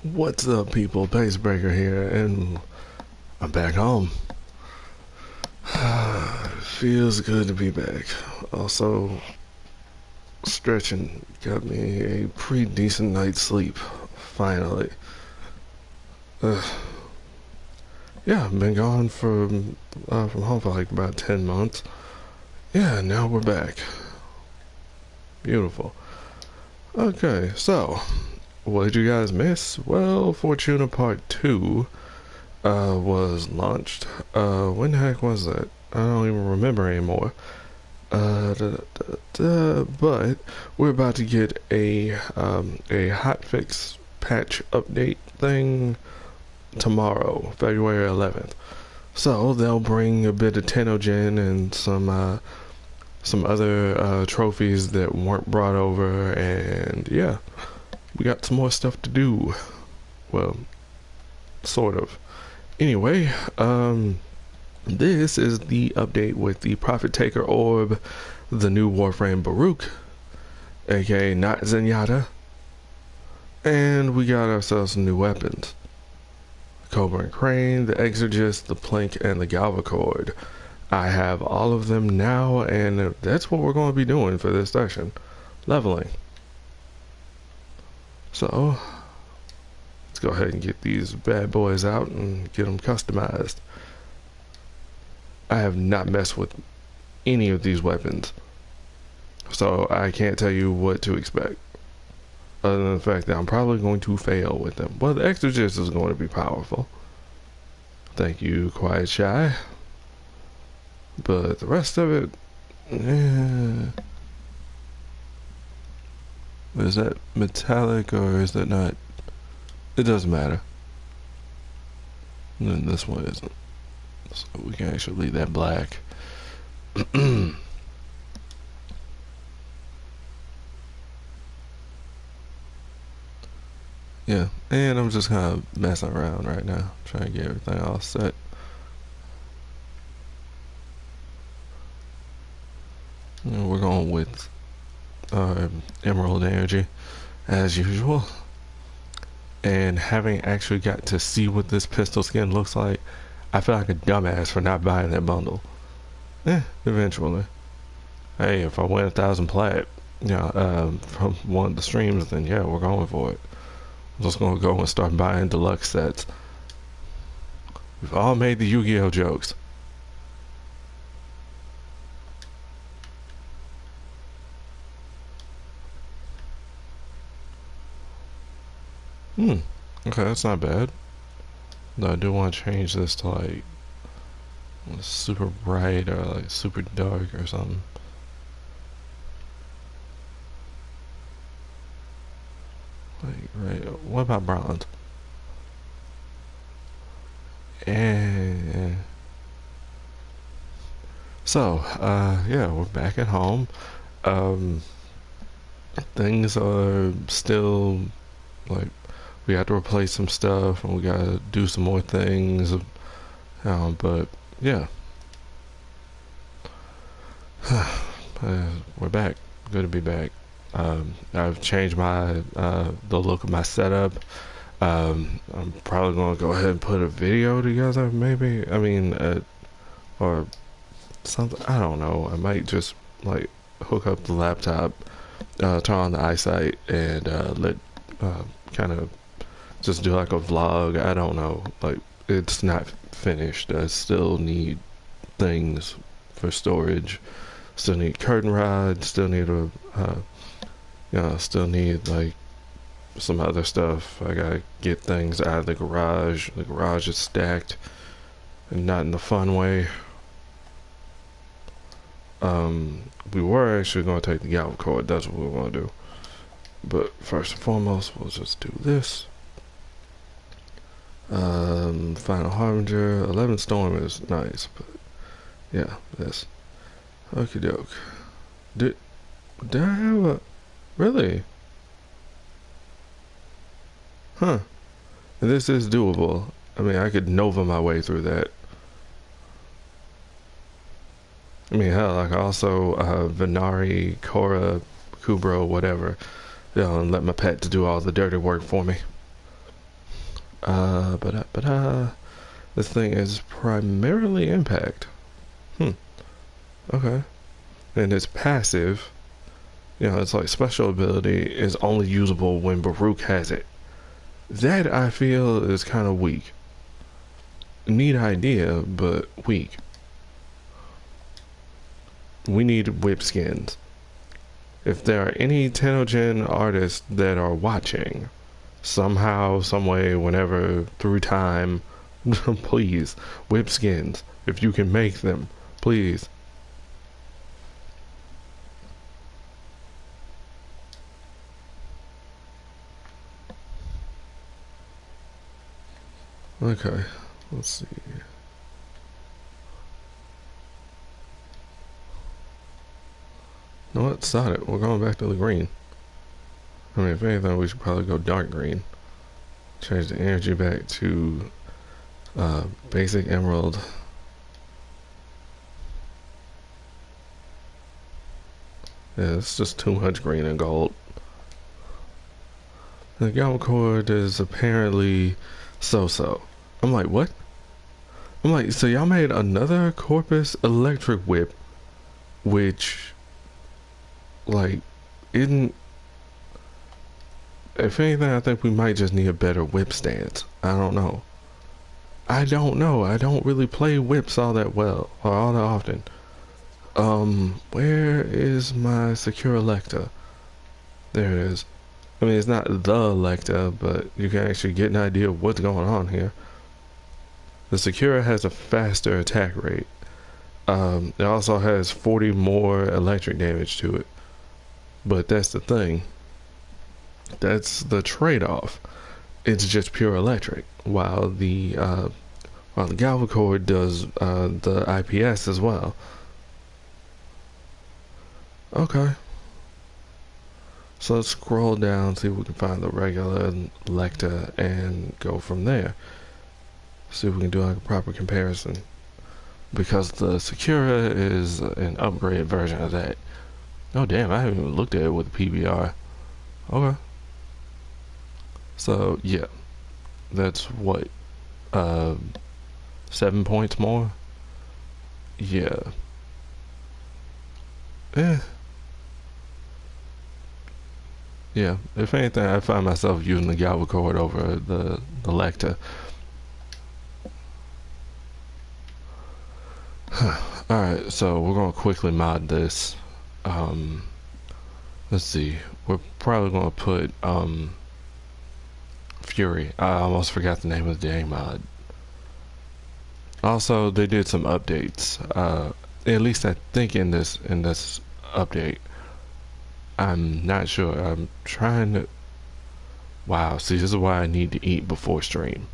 What's up, people? PaceBreaker here, and I'm back home. Feels good to be back. Also, stretching got me a pretty decent night's sleep. Finally. Uh, yeah, I've been gone from home for like about 10 months. Yeah, now we're back. Beautiful. Okay, so what did you guys miss? Well, Fortuna Part 2 was launched. When the heck was that? I don't even remember anymore. But we're about to get a hotfix patch update thing tomorrow, February 11th. So they'll bring a bit of Tenogen and some other trophies that weren't brought over, and yeah, we got some more stuff to do. Well, sort of. Anyway, this is the update with the Prophet Taker Orb, the new Warframe Baruch, aka not Zenyatta, and we got ourselves some new weapons. Cobra and Crane, the Exorgist, the Plank, and the Galvacord. I have all of them now, and that's what we're going to be doing for this session. Leveling. So, let's go ahead and get these bad boys out and get them customized. I have not messed with any of these weapons, so I can't tell you what to expect, other than the fact that I'm probably going to fail with them. Well, the Exorcist is going to be powerful. Thank you, Quiet Shy. But the rest of it, is that metallic or is that not? It doesn't matter. And then this one isn't. So we can actually leave that black. Yeah, and I'm just kind of messing around right now, trying to get everything all set. And we're going with Emerald Energy, as usual. And having actually got to see what this pistol skin looks like, I feel like a dumbass for not buying that bundle. Eventually. Hey, if I win 1,000 plat, from one of the streams, then yeah, we're going for it. I'm just gonna go and start buying deluxe sets. We've all made the Yu-Gi-Oh jokes. Okay, that's not bad. Though I do want to change this to like super bright or like super dark or something. Like, right, what about bronze? And so, yeah, we're back at home. Things are still like we have to replace some stuff and we gotta do some more things. But yeah, we're back. Good to be back. I've changed my the look of my setup. I'm probably gonna go ahead and put a video together, maybe. I mean, or something. I don't know. I might just like hook up the laptop, turn on the eyesight, and let kind of just do like a vlog. I don't know. Like, it's not finished. I still need things for storage. Still need curtain rods. Still need still need like some other stuff. I gotta get things out of the garage. The garage is stacked, and not in the fun way. We were actually gonna take the galv cord. That's what we want to do. But first and foremost, we'll just do this. Final Harbinger, 11 Storm is nice, but yeah, this. Okie doke. Did I have a really? Huh. This is doable. I mean, I could Nova my way through that. I mean, hell, I could also Venari, Korra, Kubro, whatever. And let my pet to do all the dirty work for me. This thing is primarily impact. Okay. And it's passive. It's like special ability is only usable when Baruch has it. That I feel is kind of weak. Neat idea, but weak. We need whip skins. If there are any Tenogen artists that are watching, somehow, some way, whenever, through time, please, whip skins. If you can make them, please. Okay, let's see. No, what? Stop it. We're going back to the green. I mean, if anything, we should probably go dark green. Change the energy back to basic emerald. Yeah, it's just too much green and gold. The Gamma Cord is apparently so-so. I'm like, what? I'm like, so y'all made another Corpus Electric Whip, which, like, isn't... If anything, I think we might just need a better whip stance. I don't know. I don't really play whips all that well, or all that often. Where is my secure Electa? There it is. I mean, it's not the Electa, but you can actually get an idea of what's going on here. The Secura has a faster attack rate. It also has 40 more electric damage to it. But that's the thing. That's the trade-off. It's just pure electric, while the Galvacore does the IPS as well. Okay. So let's scroll down, see if we can find the regular Lecta, and go from there. See if we can do like a proper comparison. Because the Secura is an upgraded version of that. Oh damn, I haven't even looked at it with the PBR. Okay. So yeah. That's what? 7 points more? Yeah. Yeah, if anything, I find myself using the Galvacore over the Lecta. Alright, so we're going to quickly mod this. Let's see. We're probably going to put Fury. I almost forgot the name of the dang mod. Also, they did some updates. At least I think in this update. I'm not sure. I'm trying to... Wow, see, this is why I need to eat before stream.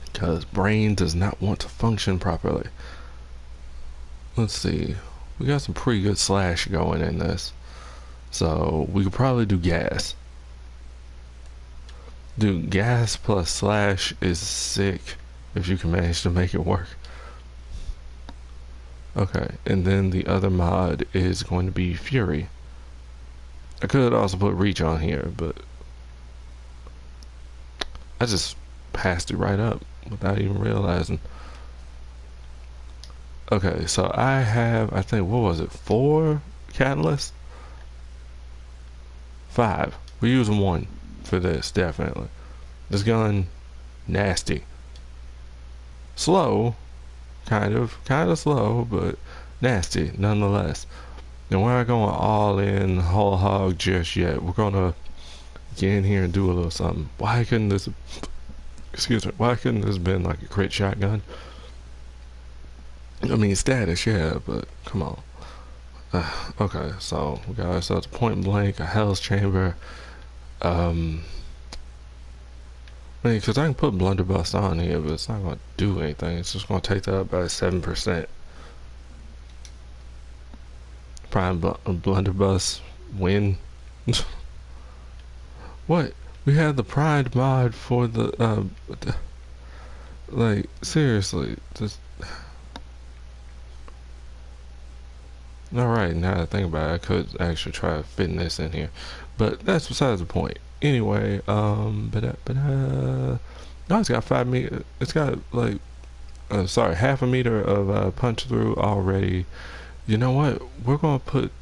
Because brain does not want to function properly. Let's see. We got some pretty good slash going in this. So, we could probably do gas. Dude, gas plus slash is sick if you can manage to make it work. Okay, and then the other mod is going to be Fury. I could also put Reach on here, but I just passed it right up without even realizing. Okay, so I have, I think, what was it, 4 catalysts? 5. We're using 1 for this, definitely. This gun, nasty. Slow. Kind of slow, but nasty nonetheless. And we're not going all in whole hog just yet. We're gonna get in here and do a little something. Why couldn't this been like a crit shotgun? I mean, status, yeah, but come on. Okay, so we got ourselves a point blank, a Hell's Chamber. Because I can put Blunderbuss on here, but it's not going to do anything. It's just going to take that up by 7%. Prime Blunderbuss win. What? We had the Pride mod for the, like, seriously, just... Alright, now that I think about it, I could actually try fitting this in here. But that's besides the point. Anyway, no, it's got 5 meter. It's got like, sorry, half a meter of punch through already. You know what? We're gonna put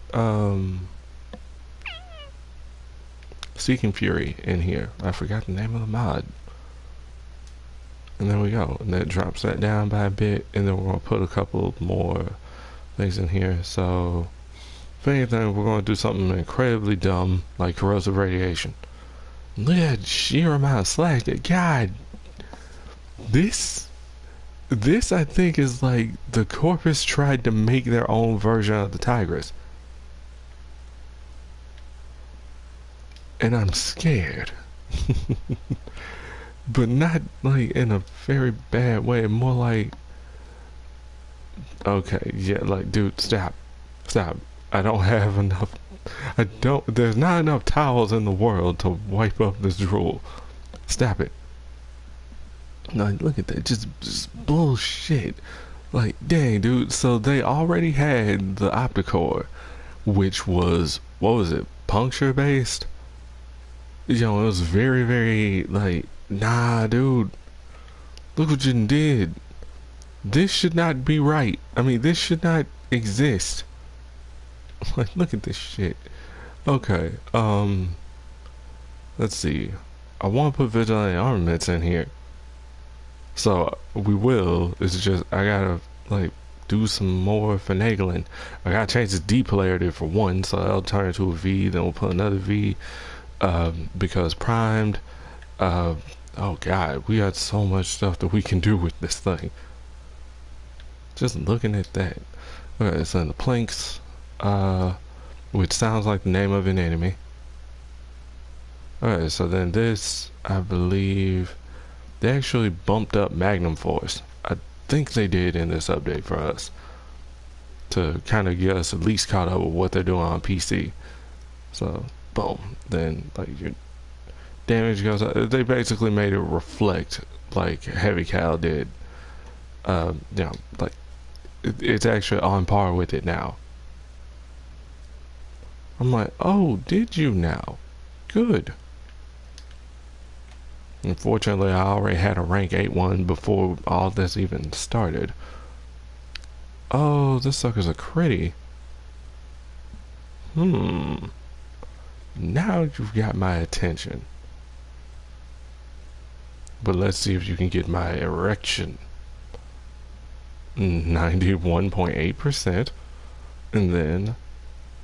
Seeking Fury in here. I forgot the name of the mod. And there we go. And that drops that down by a bit. And then we're gonna put a couple more things in here. So if anything, we're gonna do something incredibly dumb like corrosive radiation. Look at that sheer amount of slack. God, this I think is like the Corpus tried to make their own version of the Tigress. And I'm scared. But not like in a very bad way, more like, okay, yeah, like, dude, stop. I don't have enough. There's not enough towels in the world to wipe up this drool. Stop it. Like, look at that, just bullshit. Like, dang, dude, so they already had the Opticore, which was, what was it, puncture based? You know, it was very, very, like, nah, dude, look what you did. This should not be right. I mean, this should not exist. Like, look at this shit. Okay, let's see. I want to put vigilante armaments in here. So, we will. It's just, I gotta, like, do some more finagling. I gotta change the D polarity for one, so that'll turn into a V, then we'll put another V. Because primed, oh god, we got so much stuff that we can do with this thing. Just looking at that. Okay, so the planks, which sounds like the name of an enemy. Alright, so then this, I believe, they actually bumped up Magnum Force. I think they did in this update for us. To kind of get us at least caught up with what they're doing on PC. So, boom. Then, like, your damage goes up. They basically made it reflect like Heavy Cal did. You know, like, it's actually on par with it now. I'm like, oh, did you now? Good. Unfortunately, I already had a rank 8 one before all this even started. Oh, this sucker's a critty. Now you've got my attention. But let's see if you can get my erection. 91.8%. And then,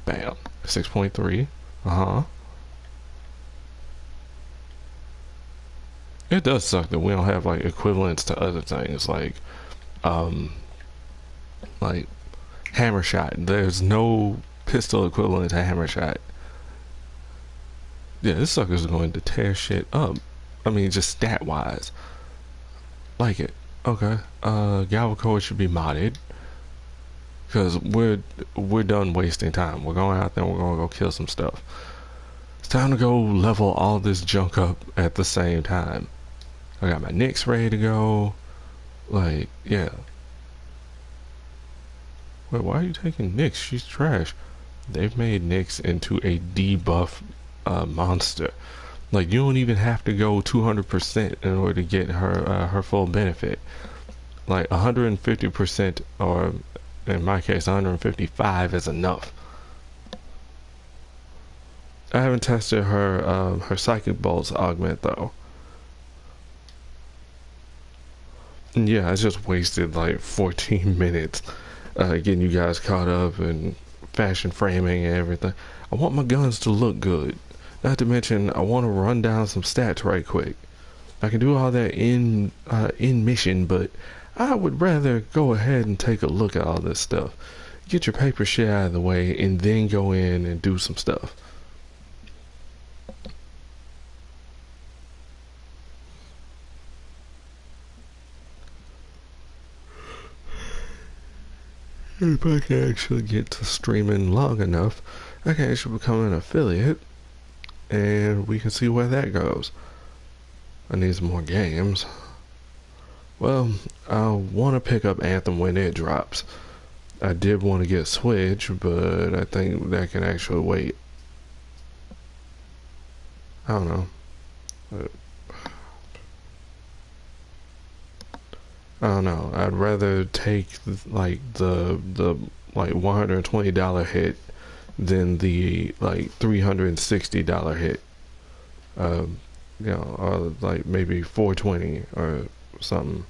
bam, 6.3. It does suck that we don't have like equivalents to other things like hammer shot. There's no pistol equivalent to hammer shot. Yeah, this sucker's going to tear shit up. I mean, just stat wise. Like it. Okay. Galvacore should be modded. Because we're done wasting time. We're going out there and we're gonna go kill some stuff. It's time to go level all this junk up at the same time. I got my Nyx ready to go. Like, yeah. Wait, why are you taking Nyx? She's trash. They've made Nyx into a debuff monster. Like, you don't even have to go 200% in order to get her her full benefit. Like 150%, or in my case 155 is enough. I haven't tested her her Psychic Bolts augment though. And yeah, I just wasted like 14 minutes getting you guys caught up and fashion framing and everything. I want my guns to look good. Not to mention, I want to run down some stats right quick. I can do all that in mission, but I would rather go ahead and take a look at all this stuff. Get your paper shit out of the way, and then go in and do some stuff. If I can actually get to streaming long enough, I can actually become an affiliate, and we can see where that goes. I need some more games. Well, I want to pick up Anthem when it drops. I did want to get Switch, but I think that can actually wait. I don't know. I don't know. I'd rather take like the like $120 hit than the like $360 hit. Um, or like maybe 420 or something.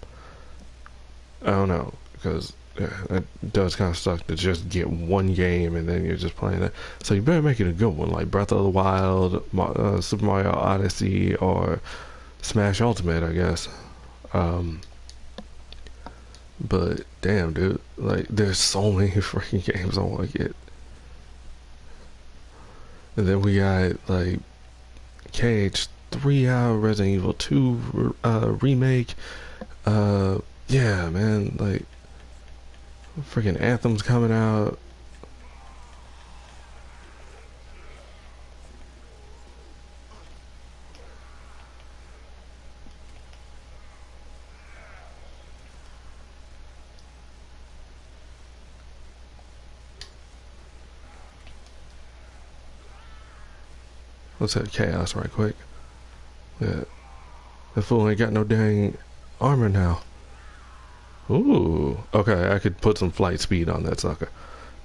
I don't know, because yeah, it does kind of suck to just get one game and then you're just playing that. So you better make it a good one, like Breath of the Wild, Super Mario Odyssey, or Smash Ultimate, I guess. Um, but damn, dude, like there's so many freaking games I want to get, and then we got like KH3 out, Resident Evil 2 remake. Uh, yeah, man, like freaking Anthem's coming out. Let's hit Chaos right quick. Yeah, that fool ain't got no dang armor now. Ooh, okay, I could put some flight speed on that sucker.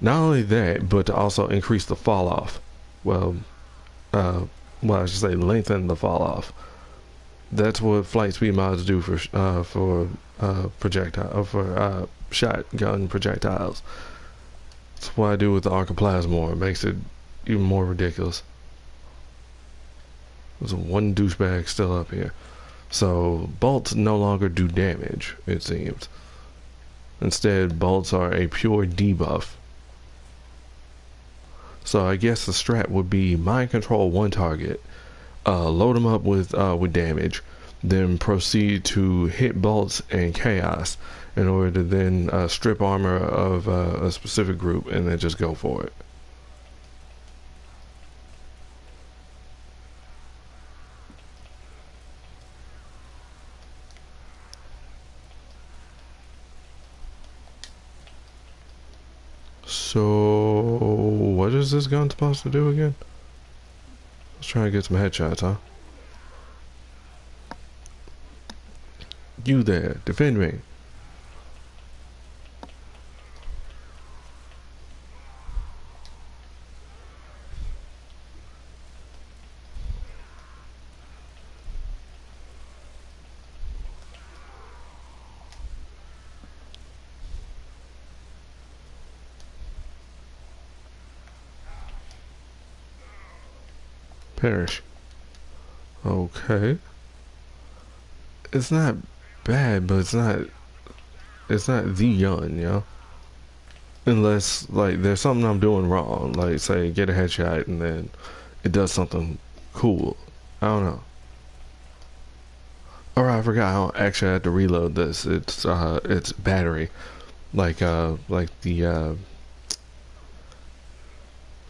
Not only that, but to also increase the fall off. Well, uh, I should say lengthen the fall off. That's what flight speed mods do for projectile for shotgun projectiles. That's what I do with the Archoplasmor. It makes it even more ridiculous. There's one douchebag still up here. So bolts no longer do damage, it seems. Instead, bolts are a pure debuff. So I guess the strat would be mind control one target, load them up with damage, then proceed to hit bolts and chaos in order to then strip armor of a specific group and then just go for it. So what is this gun supposed to do again? Let's try to get some headshots, huh? You there, defend me. Perish. Okay. It's not bad, but it's not the gun, you know? Unless like there's something I'm doing wrong. Like say get a headshot and then it does something cool. I don't know. Alright, I forgot I don't actually have to reload this. It's battery. Like the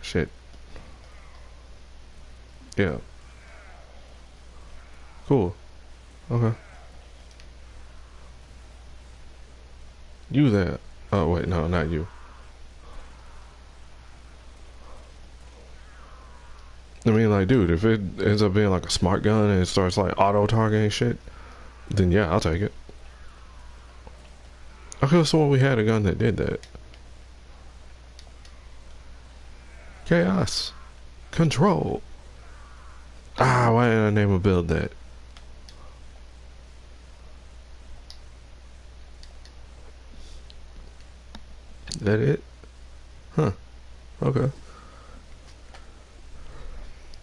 shit. Yeah. Cool. Okay. You there. Oh wait, no, not you. I mean, like, dude, if it ends up being like a smart gun and it starts like auto targeting shit, then yeah, I'll take it. I could have sworn we had a gun that did that. Chaos. Control. Ah, why didn't I name a build that? Is that it? Huh. Okay.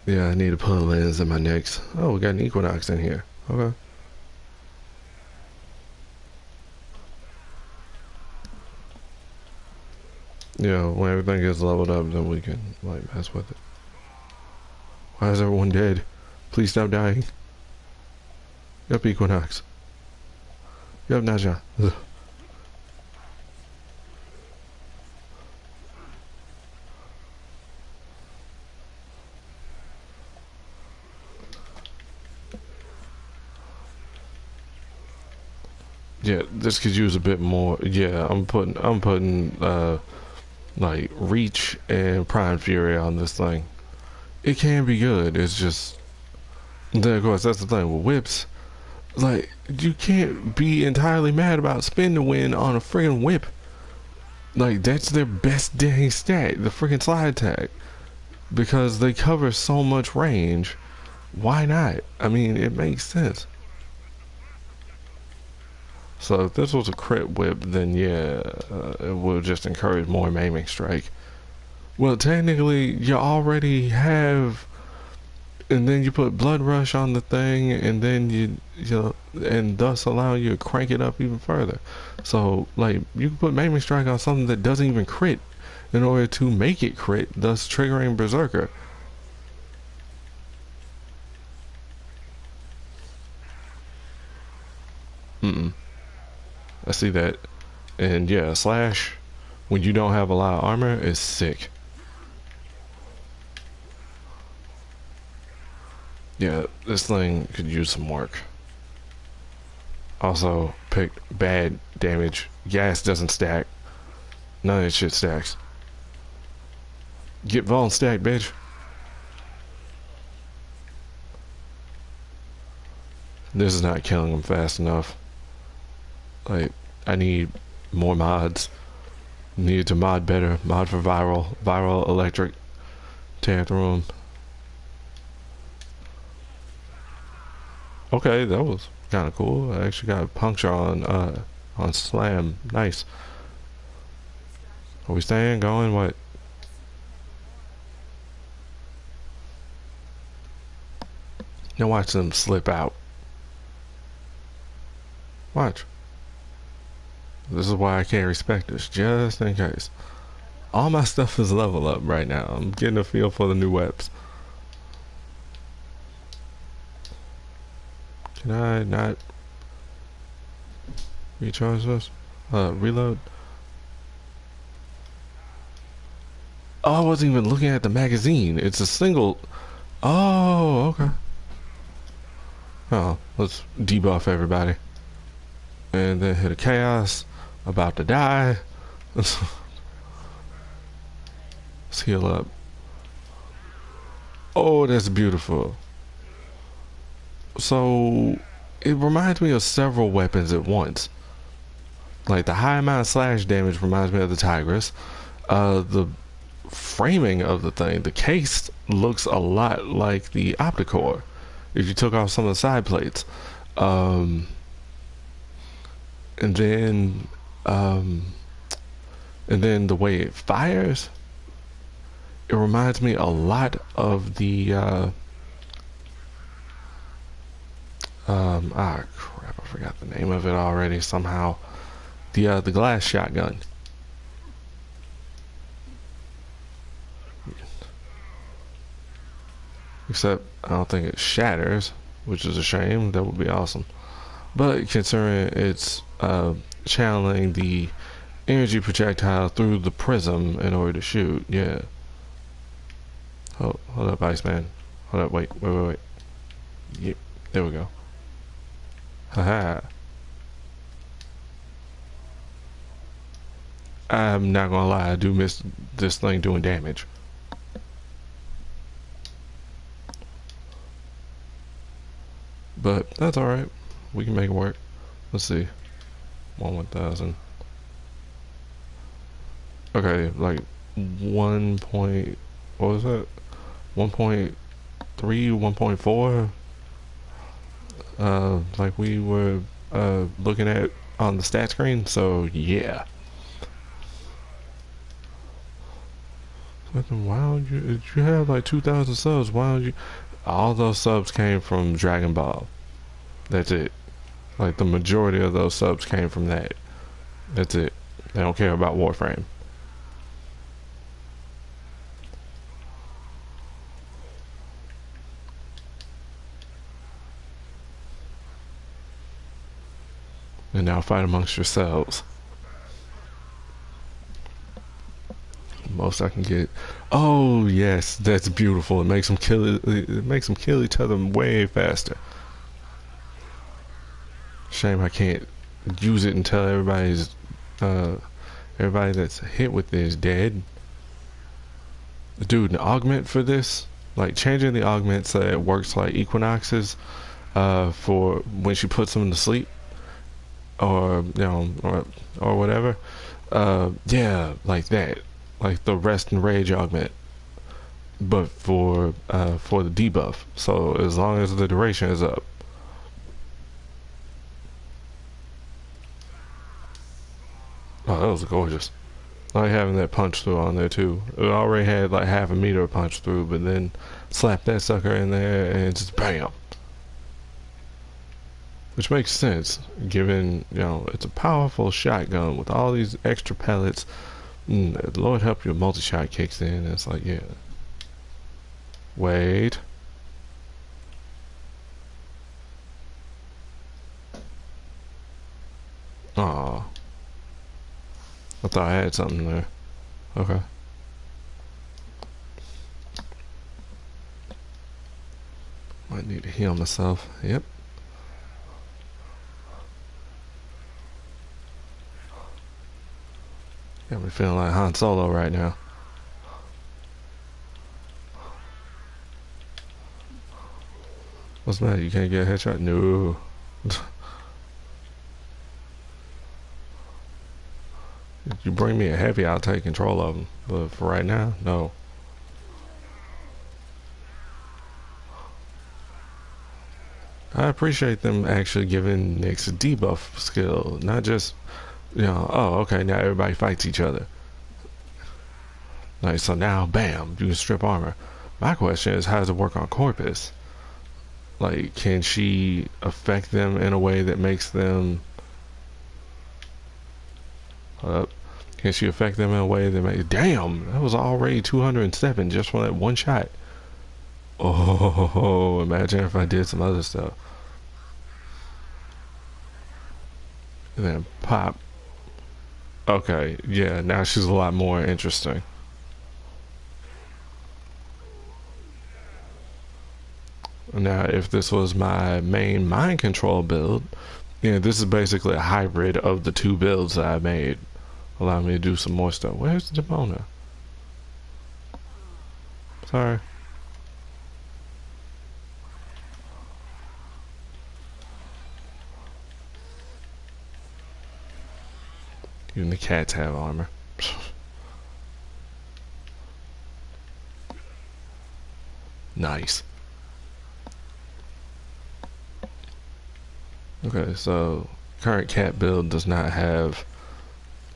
Yeah, I need to put a lens in my next. Oh, we got an Equinox in here. Okay. Yeah, when everything gets leveled up, then we can, like, mess with it. Why is everyone dead? Please stop dying. Yep, Equinox. Yep, Naja. Yeah, this could use a bit more. Yeah, I'm putting like Reach and Prime Fury on this thing. It can be good. It's just Then of course that's the thing with whips. Like you can't be entirely mad about spin to win on a friggin' whip. Like that's their best dang stat, the freaking slide tag, because they cover so much range. Why not? I mean, it makes sense. So if this was a crit whip, then yeah, it would just encourage more maiming strike. Well, technically, you already have, and then you put blood rush on the thing, and then and thus allow you to crank it up even further. So like you can put maiming strike on something that doesn't even crit in order to make it crit, thus triggering berserker. Mm-mm. I see that. And yeah, slash when you don't have a lot of armor is sick. Yeah, this thing could use some work. Also, picked bad damage. Gas doesn't stack. None of that shit stacks. Get Vaughn stacked, bitch. This is not killing him fast enough. Like, I need more mods. Need to mod better. Mod for viral. Viral electric. Tear the room. Okay, that was kind of cool. I actually got a puncture on slam. Nice. Are we staying? Going? What? Now watch them slip out. Watch. This is why I can't respect this, just in case. All my stuff is level up right now. I'm getting a feel for the new webs. Can I not recharge this? Reload? Oh, I wasn't even looking at the magazine. It's a single... Oh, okay. Oh, let's debuff everybody. And then hit a chaos. About to die. Let's heal up. Oh, that's beautiful. So, it reminds me of several weapons at once. Like, the high amount of slash damage reminds me of the Tigress. The framing of the thing, the case looks a lot like the Opticore if you took off some of the side plates. And then the way it fires, it reminds me a lot of the crap, I forgot the name of it already somehow. The glass shotgun. Except I don't think it shatters, which is a shame. That would be awesome. But considering it's channeling the energy projectile through the prism in order to shoot, yeah. Oh, hold up, Iceman. Hold up, wait. Yep, there we go. Haha. I'm not gonna lie, I do miss this thing doing damage. But that's alright. We can make it work. Let's see. 1,000. Okay, like 1 point, what was that? 1.3, 1.4? Like we were looking at on the stat screen, so yeah. Why would you, if you have like 2,000 subs, why would you, all those subs came from Dragon Ball. That's it. Like the majority of those subs came from that. That's it. They don't care about Warframe. And now fight amongst yourselves. Most I can get. Oh yes, that's beautiful. It makes them kill it. It makes them kill each other way faster. Shame I can't use it until everybody that's hit with it is dead. Dude, an augment for this Like changing the augment so it works like Equinox's for when she puts them to sleep or or whatever. Yeah, like that, like the rest and rage augment, but for the debuff. So as long as the duration is up. Oh, that was gorgeous. I like having that punch through on there too. It already had like half a meter of punch through, but then slap that sucker in there and just bam. Which makes sense, given, it's a powerful shotgun with all these extra pellets. Lord help you, multi-shot kicks in, and it's like, yeah. Wait. Aw. I thought I had something there. Okay. Might need to heal myself. Yep. Got me feeling like Han Solo right now. What's the matter? You can't get a headshot? No. If you bring me a heavy, I'll take control of them. But for right now, no. I appreciate them actually giving Nyx a debuff skill, not just, oh, okay, now everybody fights each other. Like, so now, bam, you can strip armor. My question is, how does it work on Corpus? Like, can she affect them in a way that makes them... Can she affect them in a way that makes... Damn, that was already 207 just from that one shot. Oh, imagine if I did some other stuff. And then pop. Okay, yeah, now she's a lot more interesting. Now, if this was my main mind control build, this is basically a hybrid of the two builds that I made. Allow me to do some more stuff. Where's Demona? Sorry. Even the cats have armor. Nice. Okay, so current cat build does not have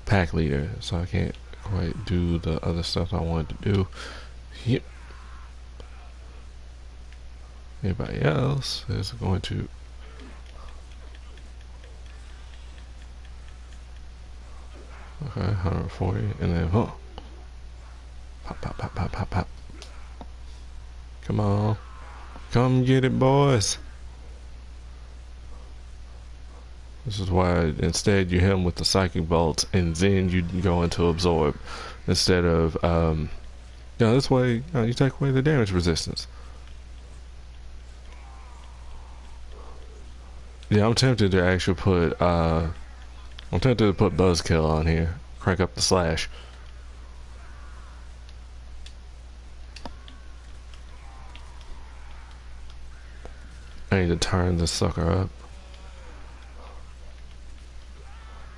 pack leader, so I can't quite do the other stuff I wanted to do. Yep. Anybody else is going to... Okay, 140, and then, Pop, pop, pop, pop, pop, pop. Come on. Come get it, boys. This is why instead you hit him with the psychic bolts and then you go into absorb instead of this way you take away the damage resistance. Yeah, I'm tempted to actually put buzzkill on here. Crank up the slash. I need to turn this sucker up.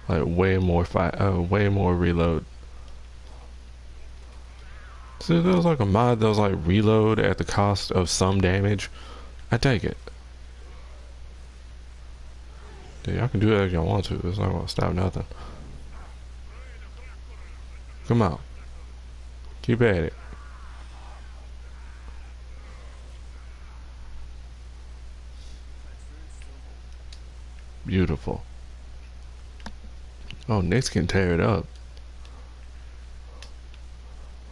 Like way more reload. So there was like a mod that was like reload at the cost of some damage. I take it. Yeah, y'all can do that if y'all want to. It's not gonna stop nothing. Come on. Keep at it. Beautiful. Oh, Nyx can tear it up.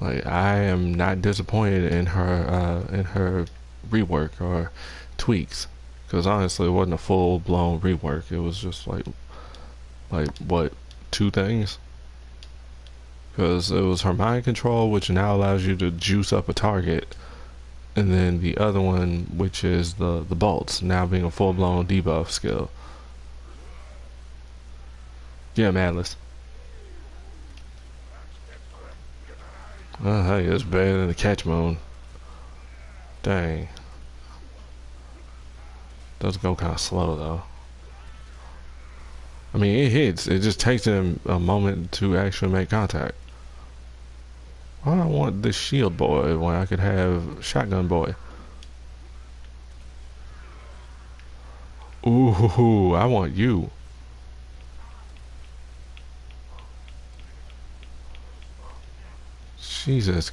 Like, I am not disappointed in her rework or tweaks, because honestly, it wasn't a full blown rework. It was just like what, two things? Because it was her mind control, which now allows you to juice up a target, and then the other one, which is the bolts, now being a full blown debuff skill. Yeah, Madless. Oh, hey, it's better than the catch moon. Dang. Does go kind of slow though. I mean, it hits. It just takes him a moment to actually make contact. Why do I want this shield boy when I could have shotgun boy? Ooh, I want you. Jesus.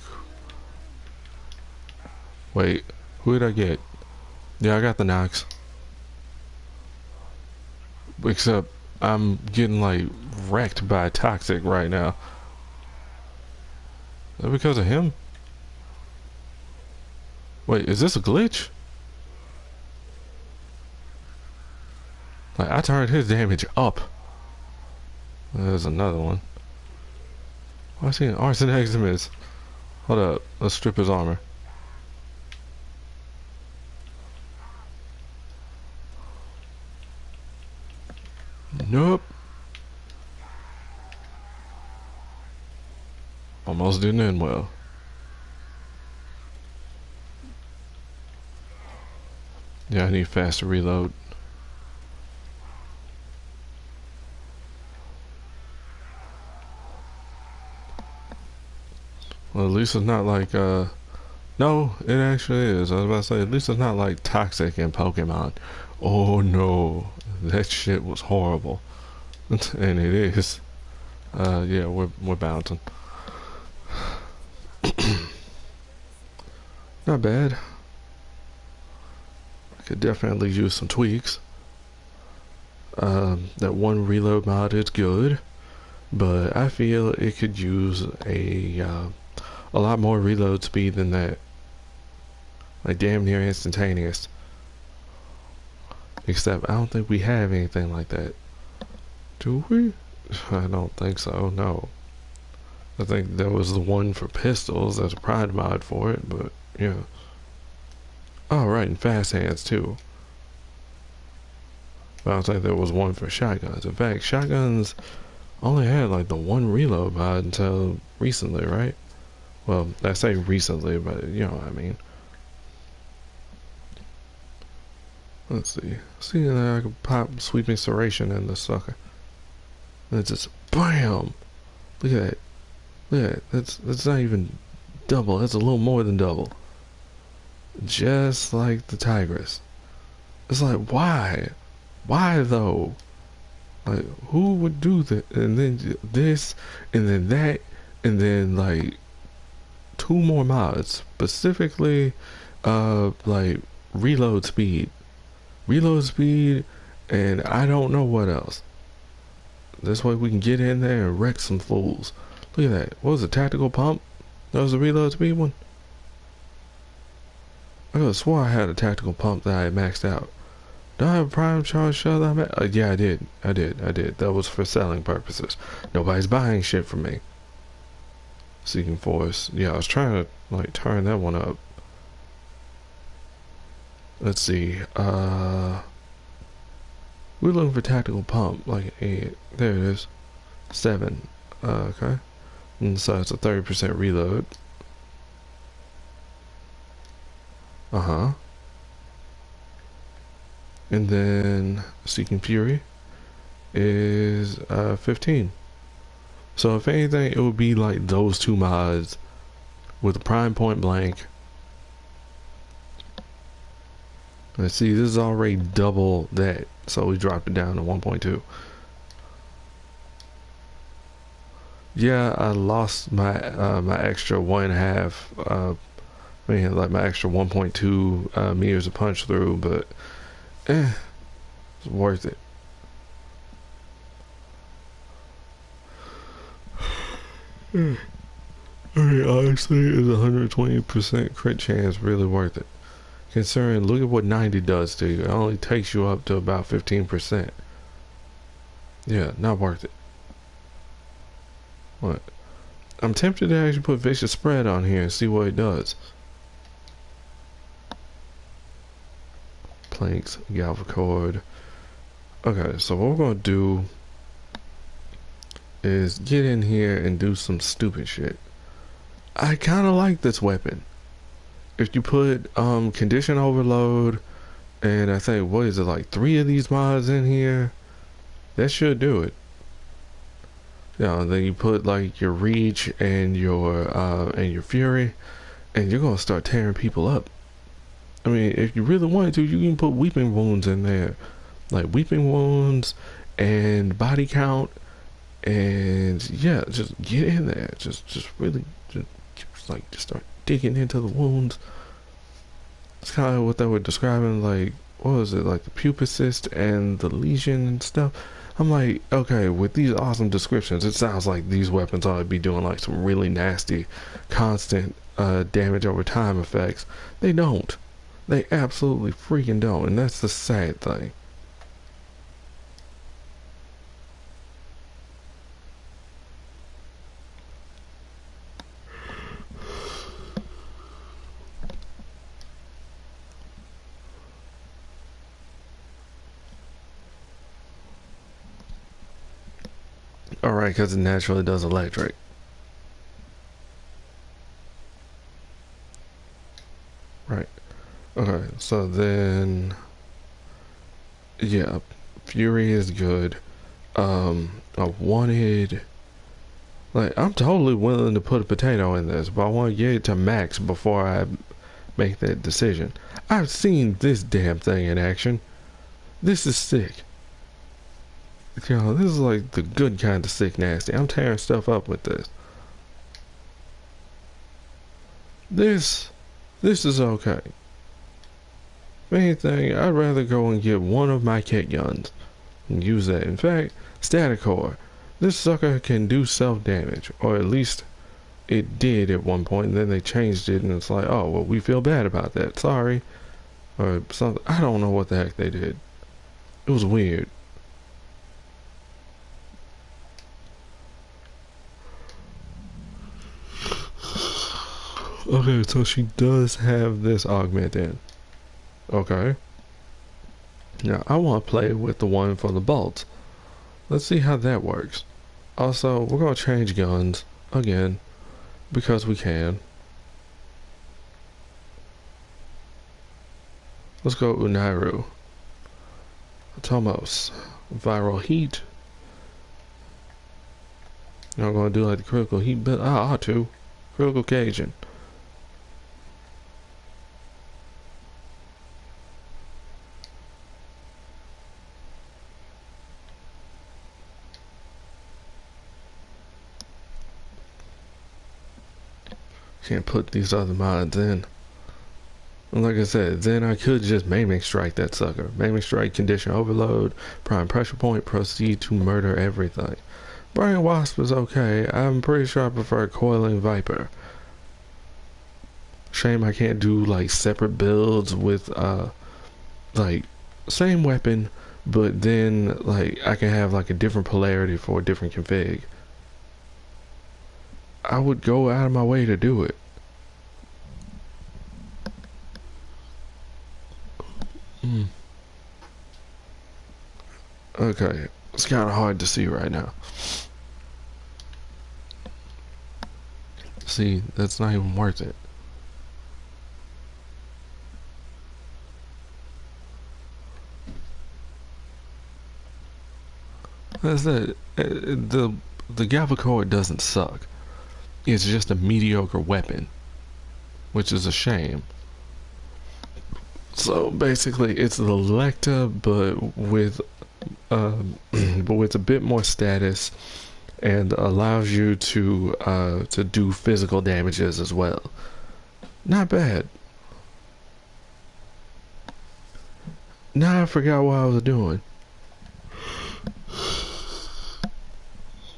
Wait, who did I get? Yeah, I got the knocks. Except I'm getting like wrecked by toxic right now. Is that because of him? Wait, is this a glitch? Like, I turned his damage up. There's another one. Why is he an arson eximus? Hold up, let's strip his armor. Nope. Almost didn't end well. Yeah, I need faster reload. Well, at least it's not like, no, it actually is. I was about to say, at least it's not like toxic in Pokemon. Oh no, that shit was horrible. And it is. Yeah, we're bouncing. Not bad. Could definitely use some tweaks. That one reload mod is good, but I feel it could use a lot more reload speed than that. Like damn near instantaneous. Except I don't think we have anything like that. Do we? I don't think so, no. I think there was the one for pistols. There's a pride mod for it, but yeah. Oh, right, and fast hands too. But I don't think there was one for shotguns. In fact, shotguns only had like the one reload mod until recently, right? Well, I say recently, but you know what I mean. Let's see. See, I can pop sweeping serration in this sucker. And it's just BAM! Look at that. Look at that. That's not even double. That's a little more than double. Just like the Tigress. It's like, why? Why though? Like, who would do that? And then this, and then that, and then like two more mods, specifically, like reload speed, and I don't know what else. This way we can get in there and wreck some fools. Look at that. What was it? Tactical pump? That was the reload speed one. I could have swore I had a tactical pump that I had maxed out. Do I have a prime charge shell that I maxed? Yeah, I did. That was for selling purposes. Nobody's buying shit from me. Seeking Force. Yeah, I was trying to like turn that one up. Let's see. We're looking for tactical pump. Like 8. There it is. 7. Okay. And so it's a 30% reload. Uh-huh. And then Seeking Fury is 15. So if anything, it would be like those two mods with the prime point blank. Let's see, this is already double that, so we dropped it down to 1.2. Yeah, I lost my my extra 1.5 like my extra 1.2 meters of punch through, but it's worth it. I mean, honestly, is 120% crit chance really worth it? Considering, look at what 90 does to you. It only takes you up to about 15%. Yeah, not worth it. What? I'm tempted to actually put Vicious Spread on here and see what it does. Planks, Galvacord. Okay, so what we're gonna do is get in here and do some stupid shit. I kinda like this weapon. If you put condition overload and I think what is it, like 3 of these mods in here, that should do it. Then you put like your reach and your fury, and you're gonna start tearing people up. I mean, if you really wanted to, you can put weeping wounds in there, like weeping wounds and body count, and yeah, just get in there. Just really, just start digging into the wounds. It's kind of what they were describing, like what was it, like the pupa cyst and the lesion and stuff. I'm like, okay, with these awesome descriptions, it sounds like these weapons ought to be doing like some really nasty, constant damage over time effects. They don't. They absolutely freaking don't, and that's the sad thing. Alright, because it naturally does electric. Right. Okay, so then, yeah, Fury is good. I wanted, like, I'm totally willing to put a potato in this, but I want to get it to max before I make that decision. I've seen this damn thing in action. This is sick. This is like the good kind of sick nasty. I'm tearing stuff up with this. This is okay. If anything, I'd rather go and get one of my kit guns and use that. In fact, static core. This sucker can do self-damage, or at least it did at one point, and then they changed it, and it's like, oh, well, we feel bad about that. Sorry. Or something. I don't know what the heck they did. It was weird. Okay, so she does have this augment in. Okay. Now, I want to play with the one for the bolts. Let's see how that works. Also, we're going to change guns again because we can. Let's go Unairu. Tomos. Viral heat. Now I'm going to do like the critical heat, but I ought to. Critical Cajun. Can't put these other mods in. And like I said, then I could just maiming strike that sucker. Maiming strike, condition overload, prime pressure point, proceed to murder everything. Burning Wasp is okay. I'm pretty sure I prefer Coiling Viper. Shame I can't do like separate builds with like same weapon, but then like I can have like a different polarity for a different config. I would go out of my way to do it. Okay, it's kind of hard to see right now. See, that's not even worth it. That's it. The Gavicore doesn't suck. It's just a mediocre weapon, which is a shame. So basically, it's the Lecta, but with a bit more status, and allows you to do physical damages as well. Not bad. Now I forgot what I was doing.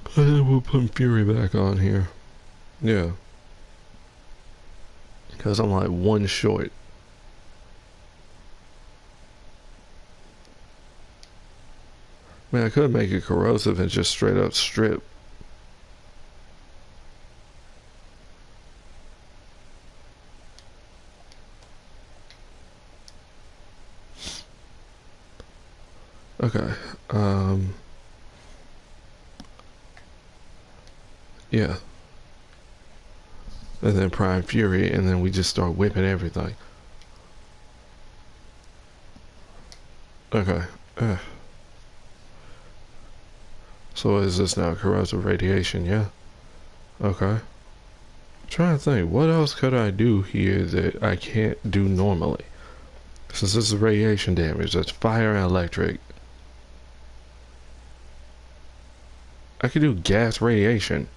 I think we'll put Fury back on here. Yeah. Because I'm like one short. I mean, I could make it corrosive and just straight up strip. Okay. Yeah. and then Prime Fury, and then we just start whipping everything. Okay. So is this now corrosive radiation? Yeah. Okay. I'm trying to think, what else could I do here that I can't do normally? Since this is radiation damage, that's fire and electric. I could do gas radiation.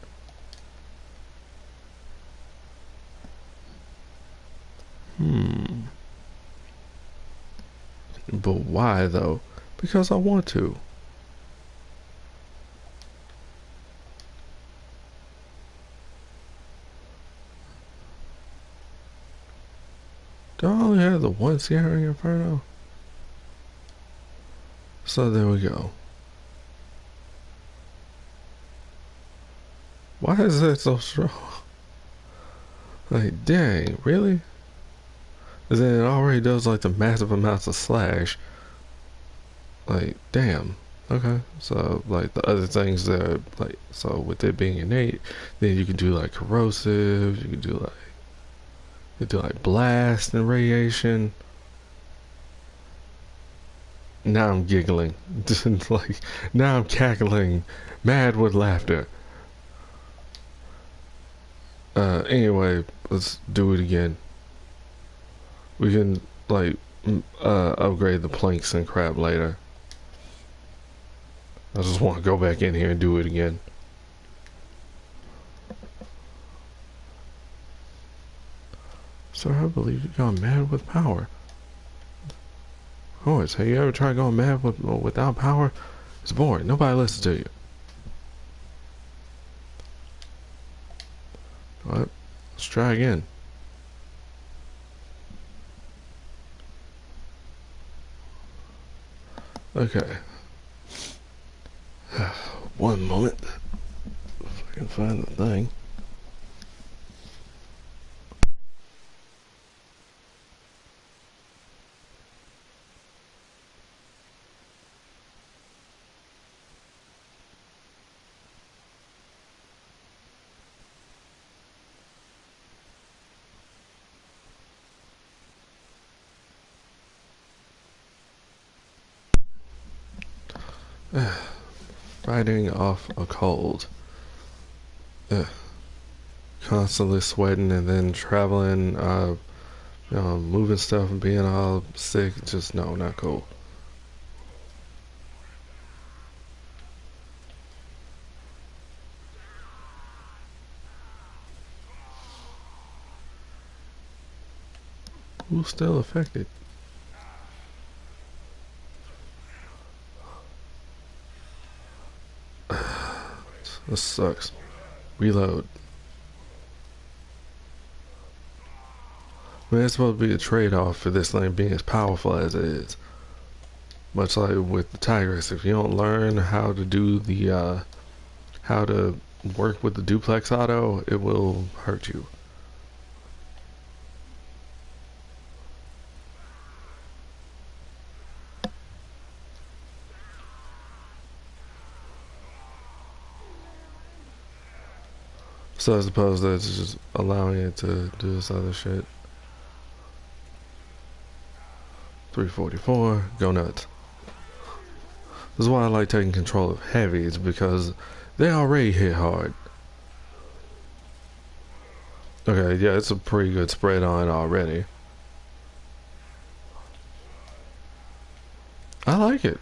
But why though? Because I want to. Do I only have the one Sierra Inferno? So there we go. Why is that so strong? Like, dang, really? And then it already does like the massive amounts of slash. Like, damn. Okay, so like the other things that like, so with it being innate, then you can do like corrosive, you do like blast and radiation. Now I'm giggling. Just like, now I'm cackling, mad with laughter. Anyway, let's do it again. We can like upgrade the planks and crap later. I just want to go back in here and do it again. Sir, I believe you've gone mad with power. Of course, have you ever tried going mad without power? It's boring. Nobody listens to you. What? Let's try again. Okay. One moment. If I can find the thing. Fighting off a cold. Constantly sweating and then traveling, moving stuff and being all sick. Just no, not cool. Who's still affected? This sucks. Reload. I mean, it's supposed to be a trade-off for this thing being as powerful as it is. Much like with the Tigress, if you don't learn how to do the, how to work with the duplex auto, it will hurt you. So as opposed to just allowing it to do this other shit. 344, go nuts. This is why I like taking control of heavies, because they already hit hard. Okay, yeah, it's a pretty good spread on already. I like it.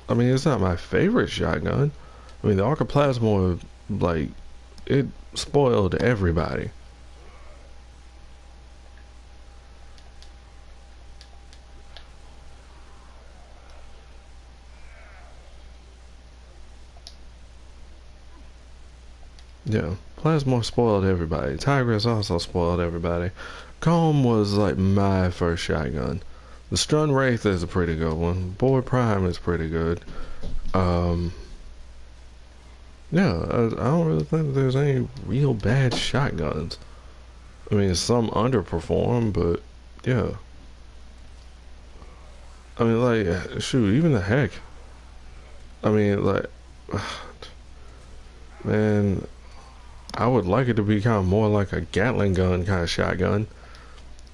I mean, it's not my favorite shotgun. I mean, the Arcoplasma, like, it spoiled everybody. Yeah, Plasma spoiled everybody. Tigress also spoiled everybody. Comb was like my first shotgun. The Stun Wraith is a pretty good one. Boy Prime is pretty good. Yeah, I don't really think there's any real bad shotguns. I mean, some underperform, but yeah. I mean, like, shoot, even the heck. I mean, like, man, I would like it to be kind of more like a Gatling gun kind of shotgun.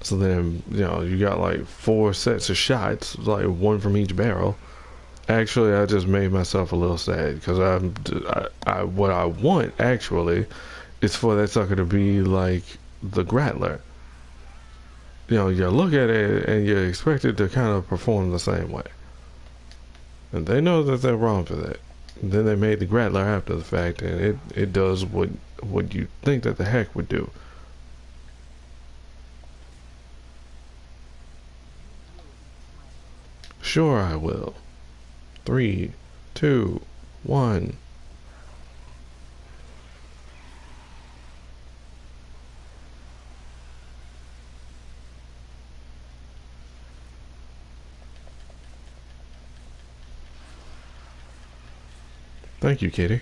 So then, you got like 4 sets of shots, like one from each barrel. Actually, I just made myself a little sad because what I want actually is for that sucker to be like the Grattler. You look at it and you expect it to kind of perform the same way. And they know that they're wrong for that. And then they made the Grattler after the fact, and it does what you think that the heck would do. Sure, I will. 3, 2, 1. Thank you, kitty.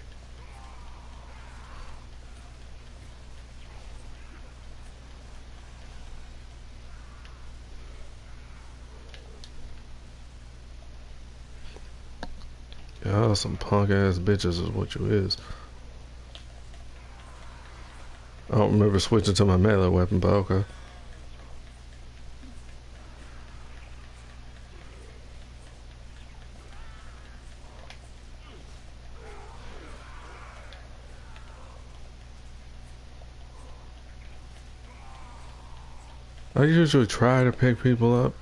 Y'all some punk ass bitches is what you is. I don't remember switching to my melee weapon, but okay. I usually try to pick people up,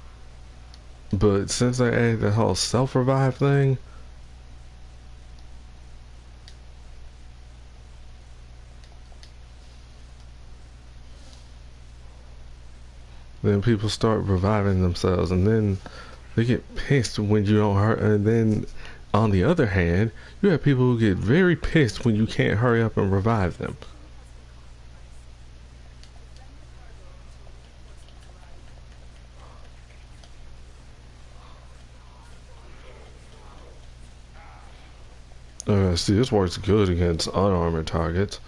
but since I added the whole self-revive thing, then people start reviving themselves, and then they get pissed when you don't hurt. And then, on the other hand, you have people who get very pissed when you can't hurry up and revive them. See, this works good against unarmored targets.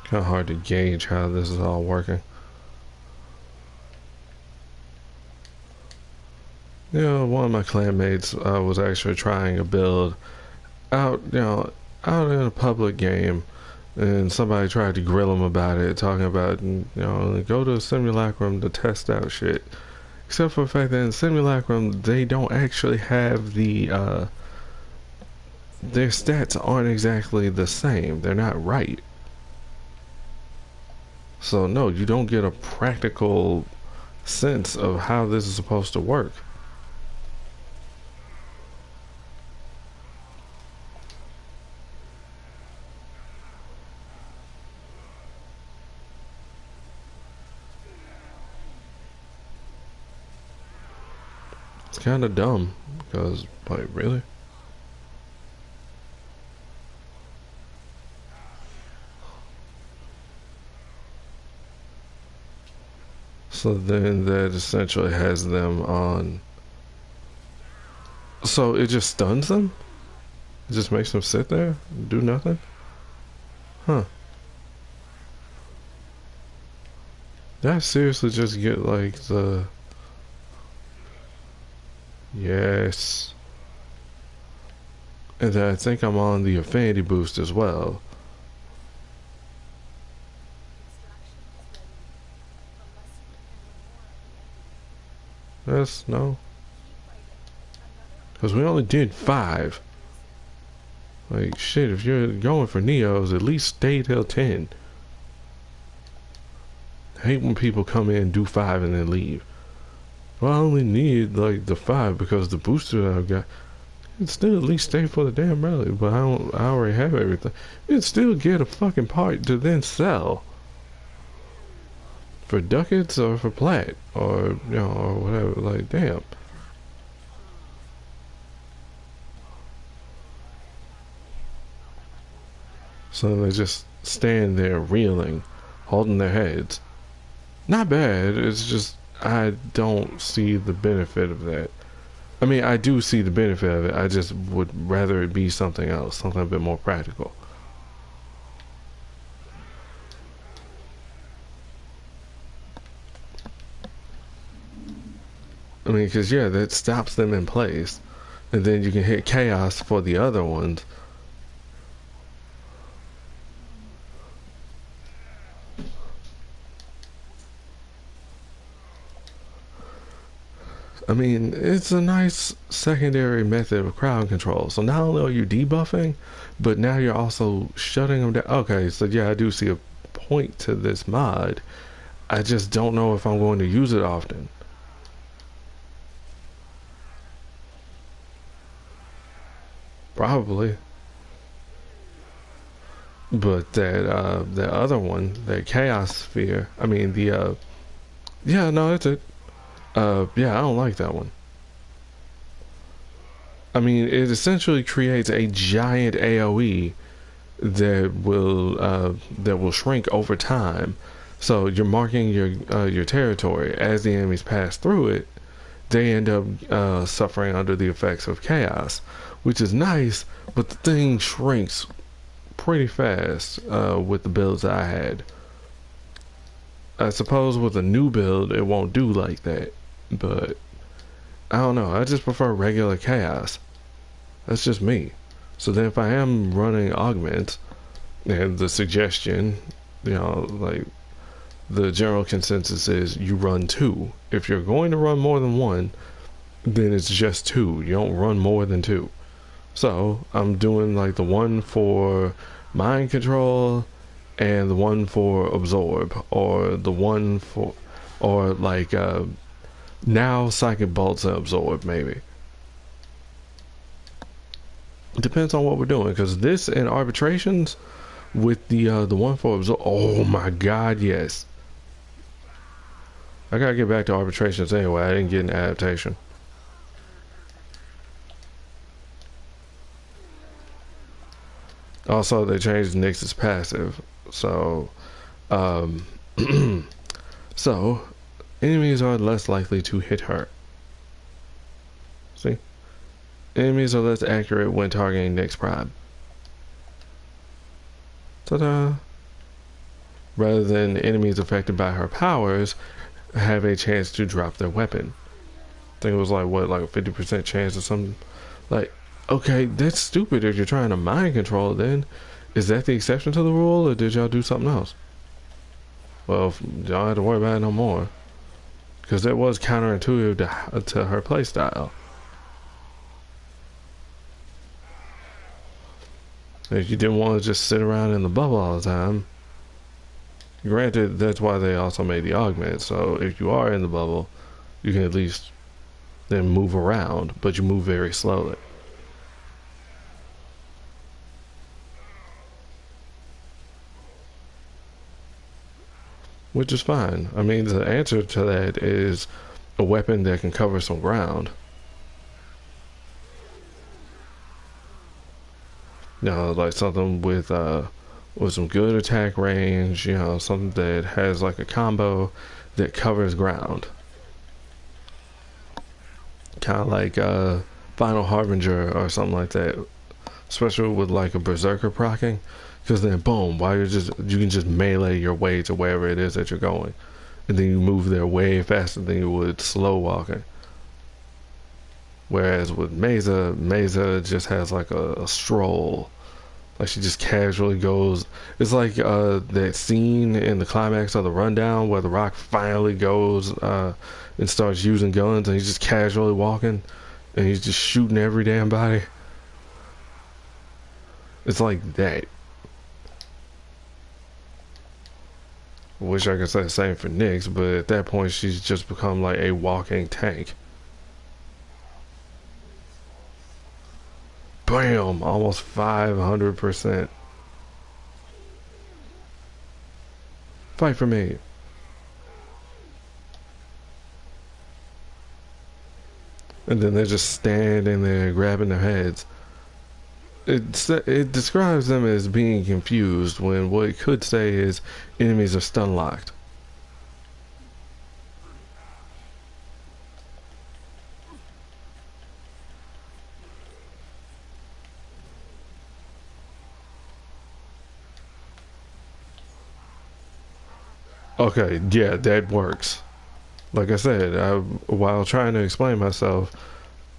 Kind of hard to gauge how this is all working. One of my clanmates was actually trying a build out, out in a public game, and somebody tried to grill him about it, talking about, go to a simulacrum to test out shit. Except for the fact that in simulacrum, they don't actually have their stats aren't exactly the same. They're not right. So no, you don't get a practical sense of how this is supposed to work. It's kind of dumb, because, like, really? So then that essentially has them on... So it just stuns them? It just makes them sit there? Do nothing? Huh. Did I seriously just get, like, the... Yes. And then I think I'm on the affinity boost as well. Yes, no. Because we only did 5. Like, shit, if you're going for Neos, at least stay till 10. I hate when people come in and do 5 and then leave. Well, I only need, like, the 5 because the booster that I've got... You can still at least stay for the damn rally, but I already have everything. You can still get a fucking part to then sell. For ducats or for plat, or, or whatever, like, damn. So they just stand there reeling, holding their heads. Not bad, it's just, I don't see the benefit of that. I mean, I do see the benefit of it, I just would rather it be something else, something a bit more practical. I mean, because yeah, that stops them in place, and then you can hit chaos for the other ones. I mean, it's a nice secondary method of crowd control. So not only are you debuffing, but now you're also shutting them down. Okay, so yeah, I do see a point to this mod. I just don't know if I'm going to use it often. Probably. But that other one, that chaos sphere, I mean yeah, no, that's it. Yeah, I don't like that one. I mean, it essentially creates a giant AoE that will shrink over time. So you're marking your territory as the enemies pass through it. They end up suffering under the effects of chaos, which is nice. But the thing shrinks pretty fast with the builds I had. I suppose with a new build it won't do like that, but I don't know. I just prefer regular chaos. That's just me. So then if I am running augments, and the suggestion, like the general consensus is you run two. If you're going to run more than one, then it's just two. You don't run more than two. So I'm doing like the one for mind control and the one for absorb, or the one for, or like now psychic bolts and absorb maybe. It depends on what we're doing, because this and arbitrations with the one for absorb. Oh my god, yes. I gotta get back to arbitrations anyway. I didn't get an adaptation. Also, they changed Nyx's passive, so um, so enemies are less likely to hit her. See, enemies are less accurate when targeting Nyx Prime. Ta-da! Rather than enemies affected by her powers have a chance to drop their weapon. I think it was like what, like a 50% chance or something. Like, okay, that's stupid if you're trying to mind control. Then is that the exception to the rule, or did y'all do something else? Well, y'all don't have to worry about it no more, because that was counterintuitive to her playstyle. If you didn't want to just sit around in the bubble all the time. Granted, that's why they also made the augment. So if you are in the bubble, you can at least then move around, but you move very slowly. Which is fine. I mean, the answer to that is a weapon that can cover some ground. Like something with some good attack range, something that has like a combo that covers ground. Kind of like Final Harbinger or something like that. Especially with like a Berserker proccing. Because then boom, you can just melee your way to wherever it is that you're going. And then you move there way faster than you would slow walking. Whereas with Mesa just has like a stroll. Like she just casually goes. It's like that scene in the climax of the Rundown where The Rock finally goes and starts using guns, and he's just casually walking and he's just shooting every damn body. It's like that. I wish I could say the same for Nyx, but at that point she's just become like a walking tank. Bam! Almost 500%. Fight for me. And then they're just standing there grabbing their heads. It describes them as being confused when what it could say is enemies are stun locked. Okay, yeah, that works. Like I said, while trying to explain myself,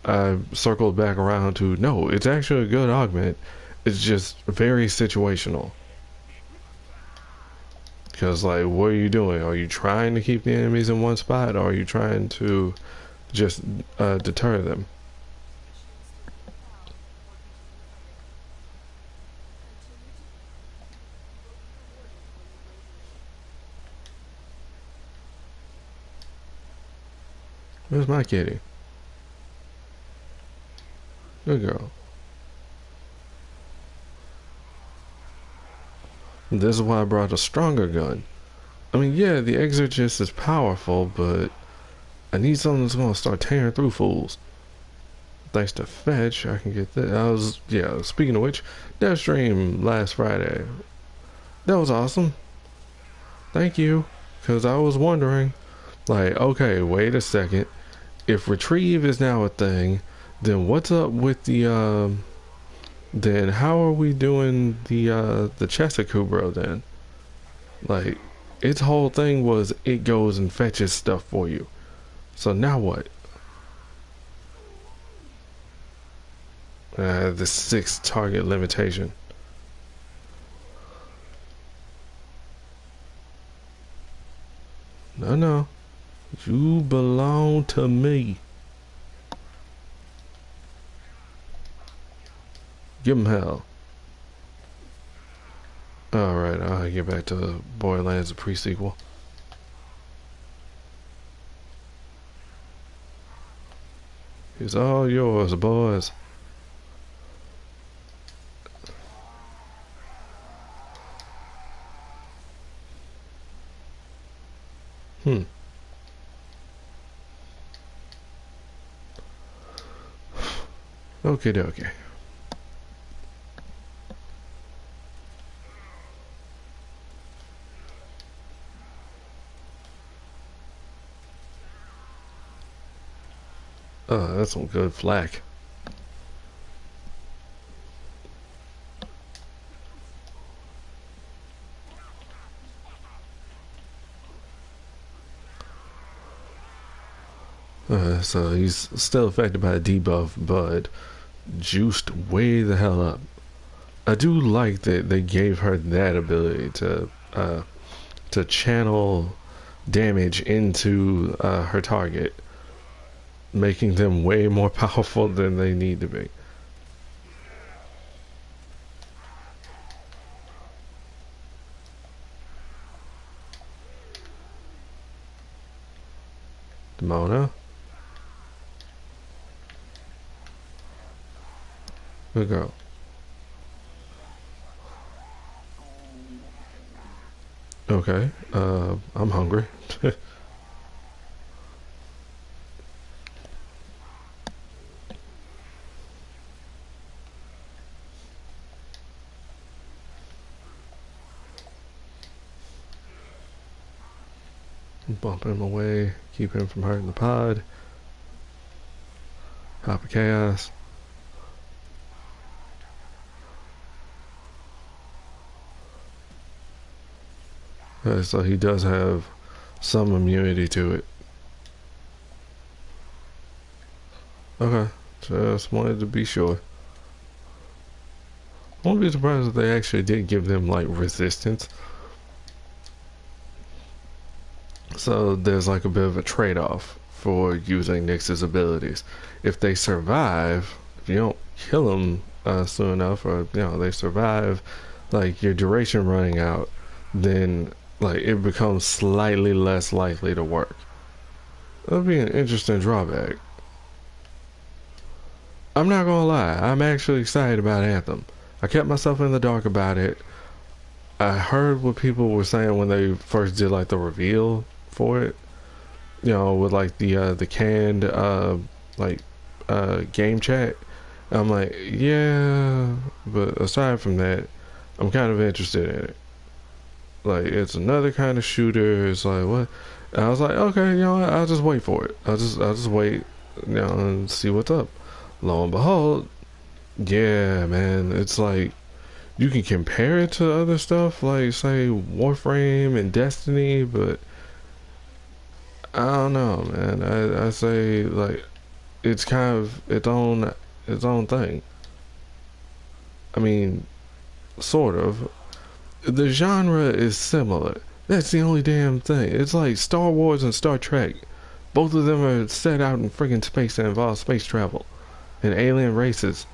I circled back around to no, it's actually a good augment. It's just very situational. Because, like, what are you doing? Are you trying to keep the enemies in one spot, or are you trying to just deter them? Where's my kitty? Good girl. This is why I brought a stronger gun. I mean, yeah, the Exorcist is powerful, but I need something that's gonna start tearing through fools. Thanks to Fetch, I can get that. Yeah, speaking of which, that stream last Friday. That was awesome. Thank you. Because I was wondering, like, okay, wait a second. If retrieve is now a thing, then what's up with then how are we doing the Chesapeake then? Like, its whole thing was it goes and fetches stuff for you. So now what? The 6 target limitation. No. You belong to me. Give him hell. Alright, I'll get back to Borderlands, the pre-sequel. It's all yours, boys. Okay, dokie. Oh, that's some good flak. So he's still affected by a debuff, but juiced way the hell up. I do like that they gave her that ability to channel damage into her target, making them way more powerful than they need to be. Mona, good girl. Okay, I'm hungry. Bump him away, keep him from hurting the pod. Hop of Chaos. So he does have some immunity to it. Okay, just wanted to be sure. I won't be surprised if they actually did give them like resistance. So there's like a bit of a trade-off for using Nyx's abilities. If they survive, if you don't kill them soon enough, or they survive, like your duration running out, then like it becomes slightly less likely to work. That'd be an interesting drawback. I'm not gonna lie, I'm actually excited about Anthem. I kept myself in the dark about it. I heard what people were saying when they first did like the reveal for it. With like the canned game chat. I'm like, yeah, but aside from that, I'm kind of interested in it. Like, it's another kind of shooter. It's like, what? And I was like, okay, what? I'll just wait for it. I'll just wait, and see what's up. Lo and behold, yeah, man, it's like you can compare it to other stuff, like say Warframe and Destiny, but don't know, man. I say like it's kind of its own thing. I mean, sort of. The genre is similar. That's the only damn thing. It's like Star Wars and Star Trek. Both of them are set out in friggin' space and involve space travel and alien races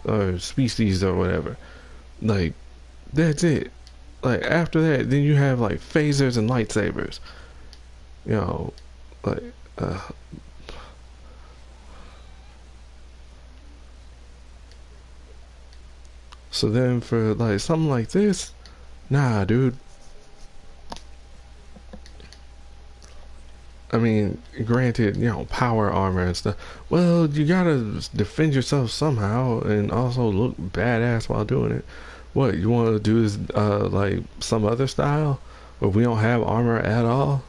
or species or whatever. Like that's it. Like after that, then you have like phasers and lightsabers. You know, like uh, so then for like something like this, nah, dude. I mean, granted, power armor and stuff. Well, you gotta defend yourself somehow and also look badass while doing it. What you want to do is like some other style where we don't have armor at all.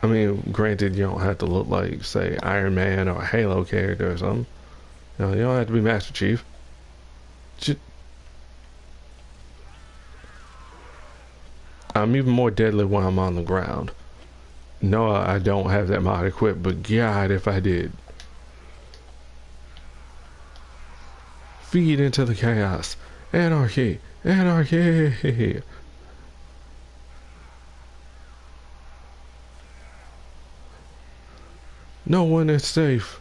I mean, granted, you don't have to look like, say, Iron Man or a Halo character or something. You don't have to be Master Chief. I'm even more deadly when I'm on the ground. No, I don't have that mod equipped, but God, if I did. Feed into the chaos. Anarchy. Anarchy. No one is safe.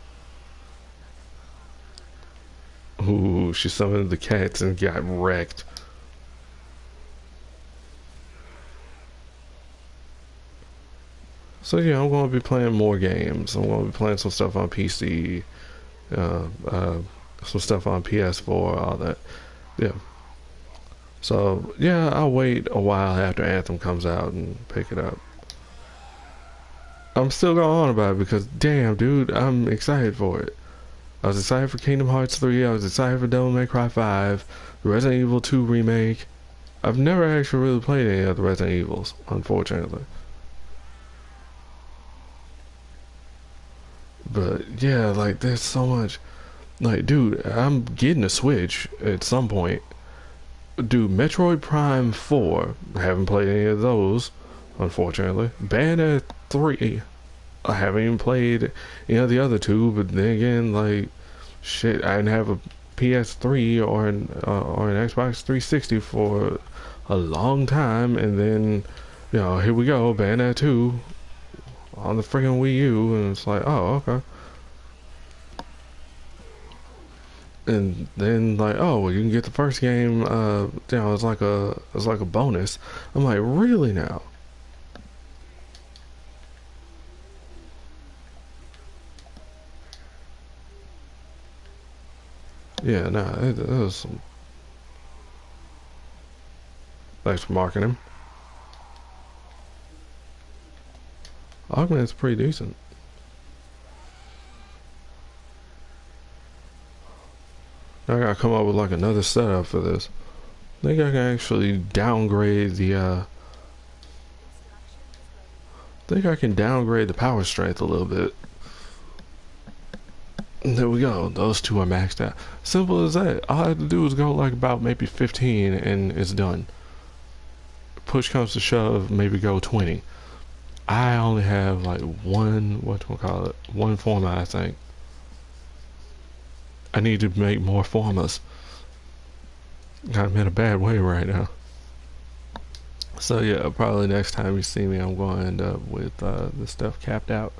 Ooh, she summoned the cats and got wrecked. So yeah, I'm going to be playing more games. I'm going to be playing some stuff on PC, uh, uh, some stuff on PS4, all that. Yeah. So yeah, I'll wait a while after Anthem comes out and pick it up. I'm still going on about it because damn, dude, I'm excited for it. I was excited for Kingdom Hearts 3. I was excited for Devil May Cry 5, the Resident Evil 2 remake. I've never actually really played any of the Resident Evils, unfortunately. But yeah, like there's so much. Like, dude, I'm getting a Switch at some point. Dude, Metroid Prime 4. I haven't played any of those, unfortunately. Bayonetta 3. I haven't even played any of the other two, but then again, like, shit, I didn't have a PS3 or an Xbox 360 for a long time, and then, here we go, Bayonetta 2 on the friggin' Wii U, and it's like, oh, okay. And then like, oh, well, you can get the first game, it's like a bonus. I'm like, really now? Yeah, no, it was some. Thanks for marking him. Augment's pretty decent. Now I gotta come up with like another setup for this. I think I can actually downgrade the power strength a little bit. There we go. Those two are maxed out. Simple as that. All I have to do is go like about maybe 15 and it's done. Push comes to shove, maybe go 20. I only have like one format, I think. I need to make more formats. I'm in a bad way right now. So yeah, probably next time you see me, I'm going to end up with the stuff capped out.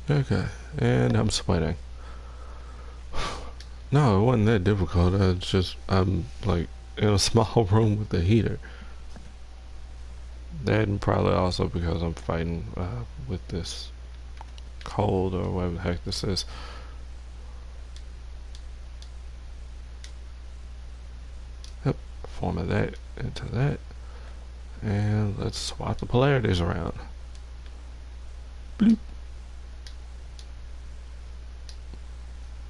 Okay, and I'm sweating. No, it wasn't that difficult. I'm like in a small room with the heater. And probably also because I'm fighting with this cold or whatever the heck this is. Yep, format that into that. And let's swap the polarities around. Bloop.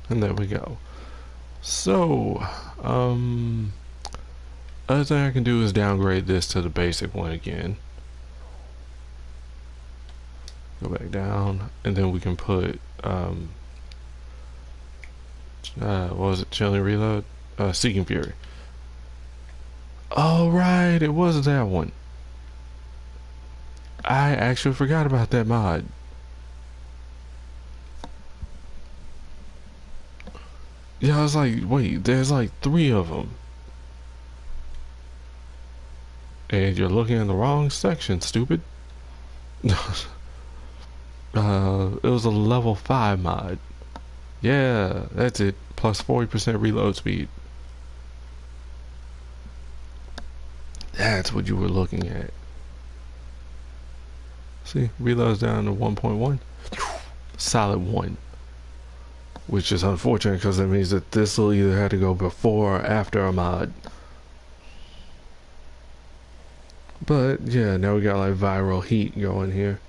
And there we go. So, other thing I can do is downgrade this to the basic one again. Go back down, and then we can put, what was it? Chilling Reload? Seeking Fury. Oh, right, it was that one. I actually forgot about that mod. Yeah, I was like, wait, there's like 3 of them. And you're looking in the wrong section, stupid. It was a level 5 mod. Yeah, that's it. Plus 40% reload speed. That's what you were looking at. See, reload's down to 1.1. Solid 1. Which is unfortunate because it means that this will either have to go before or after a mod. But yeah, now we got like viral heat going here.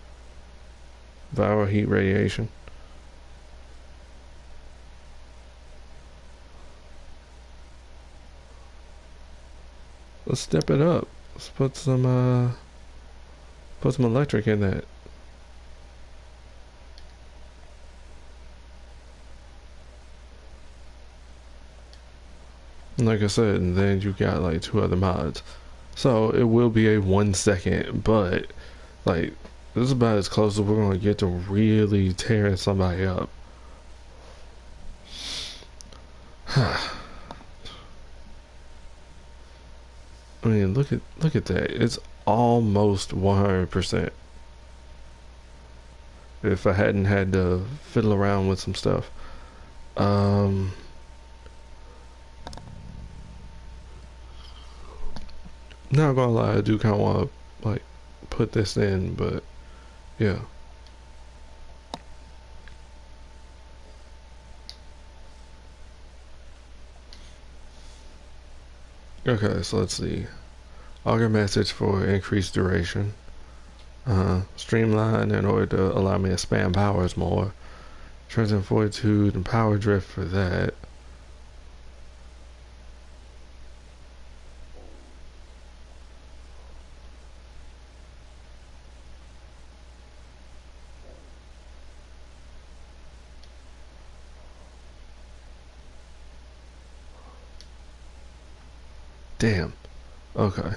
Viral heat radiation. Let's step it up. Let's put some electric in that. And like I said, and then you got like 2 other mods. So it will be a 1 second, but like this is about as close as we're gonna get to really tearing somebody up. I mean, look at that. It's almost 100%. If I hadn't had to fiddle around with some stuff. Not gonna lie, I do kind of want to like put this in, but yeah. Okay, so let's see. Auger message for increased duration. Streamline in order to allow me to spam powers more. Transient fortitude and power drift for that. Damn. Okay.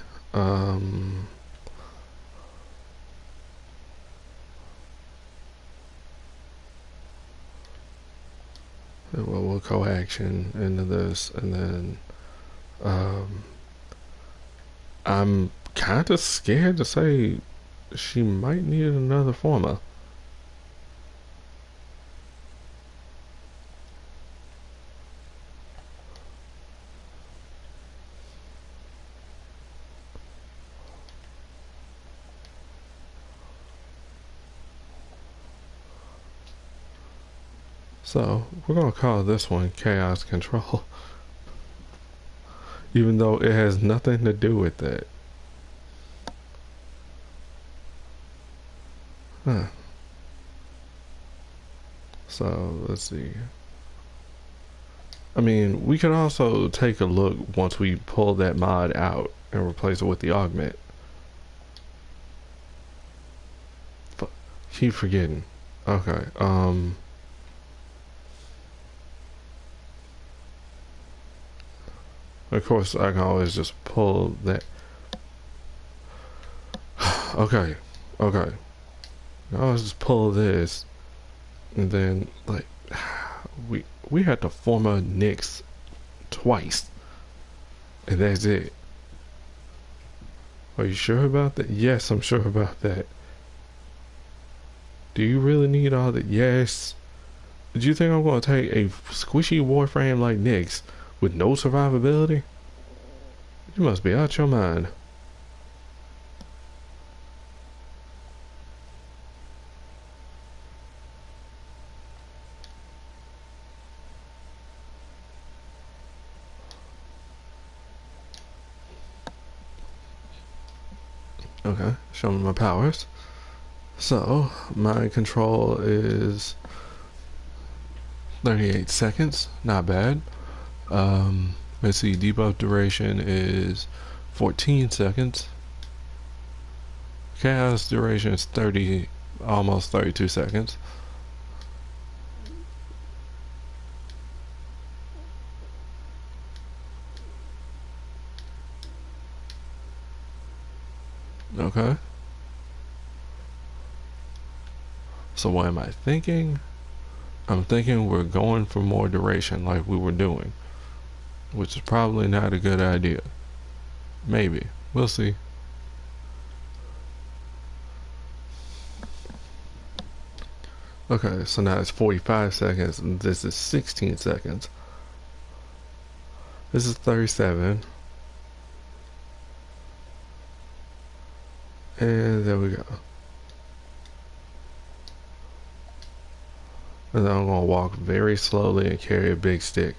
Well, we'll co-action into this, and then I'm kind of scared to say she might need another former. So we're gonna call this one Chaos Control, even though it has nothing to do with that. Huh. So let's see. I mean, we could also take a look once we pull that mod out and replace it with the augment. Keep forgetting. Okay. Of course, I can always just pull that. Okay. Okay. I'll always just pull this, and then like we had to form a Nyx twice, and that's it. Are you sure about that? Yes, I'm sure about that. Do you really need all that? Yes. Did you think I'm going to take a squishy Warframe like Nyx with no survivability? You must be out your mind. Okay, show me my powers. So, my control is 38 seconds, not bad. Let's see, debuff duration is 14 seconds. Chaos duration is 30, almost 32 seconds. Okay. So what am I thinking? I'm thinking we're going for more duration like we were doing, which is probably not a good idea. Maybe. We'll see. Okay, so now it's 45 seconds and this is 16 seconds. This is 37. And there we go. And then I'm gonna walk very slowly and carry a big stick,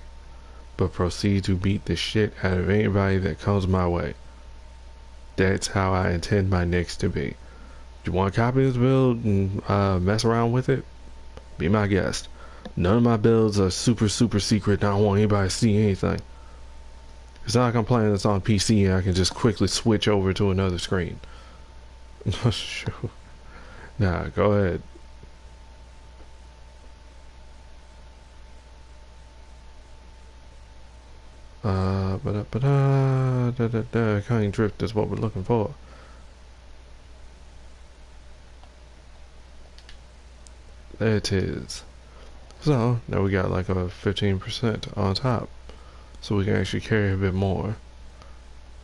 but proceed to beat the shit out of anybody that comes my way. That's how I intend my next to be. Do you want to copy this build and mess around with it? Be my guest. None of my builds are super secret. I don't want anybody to see anything. It's not like I'm playing this on PC and I can just quickly switch over to another screen. Sure. Nah, go ahead. Cutting drift is what we're looking for. There it is. So now we got like a 15% on top, so we can actually carry a bit more.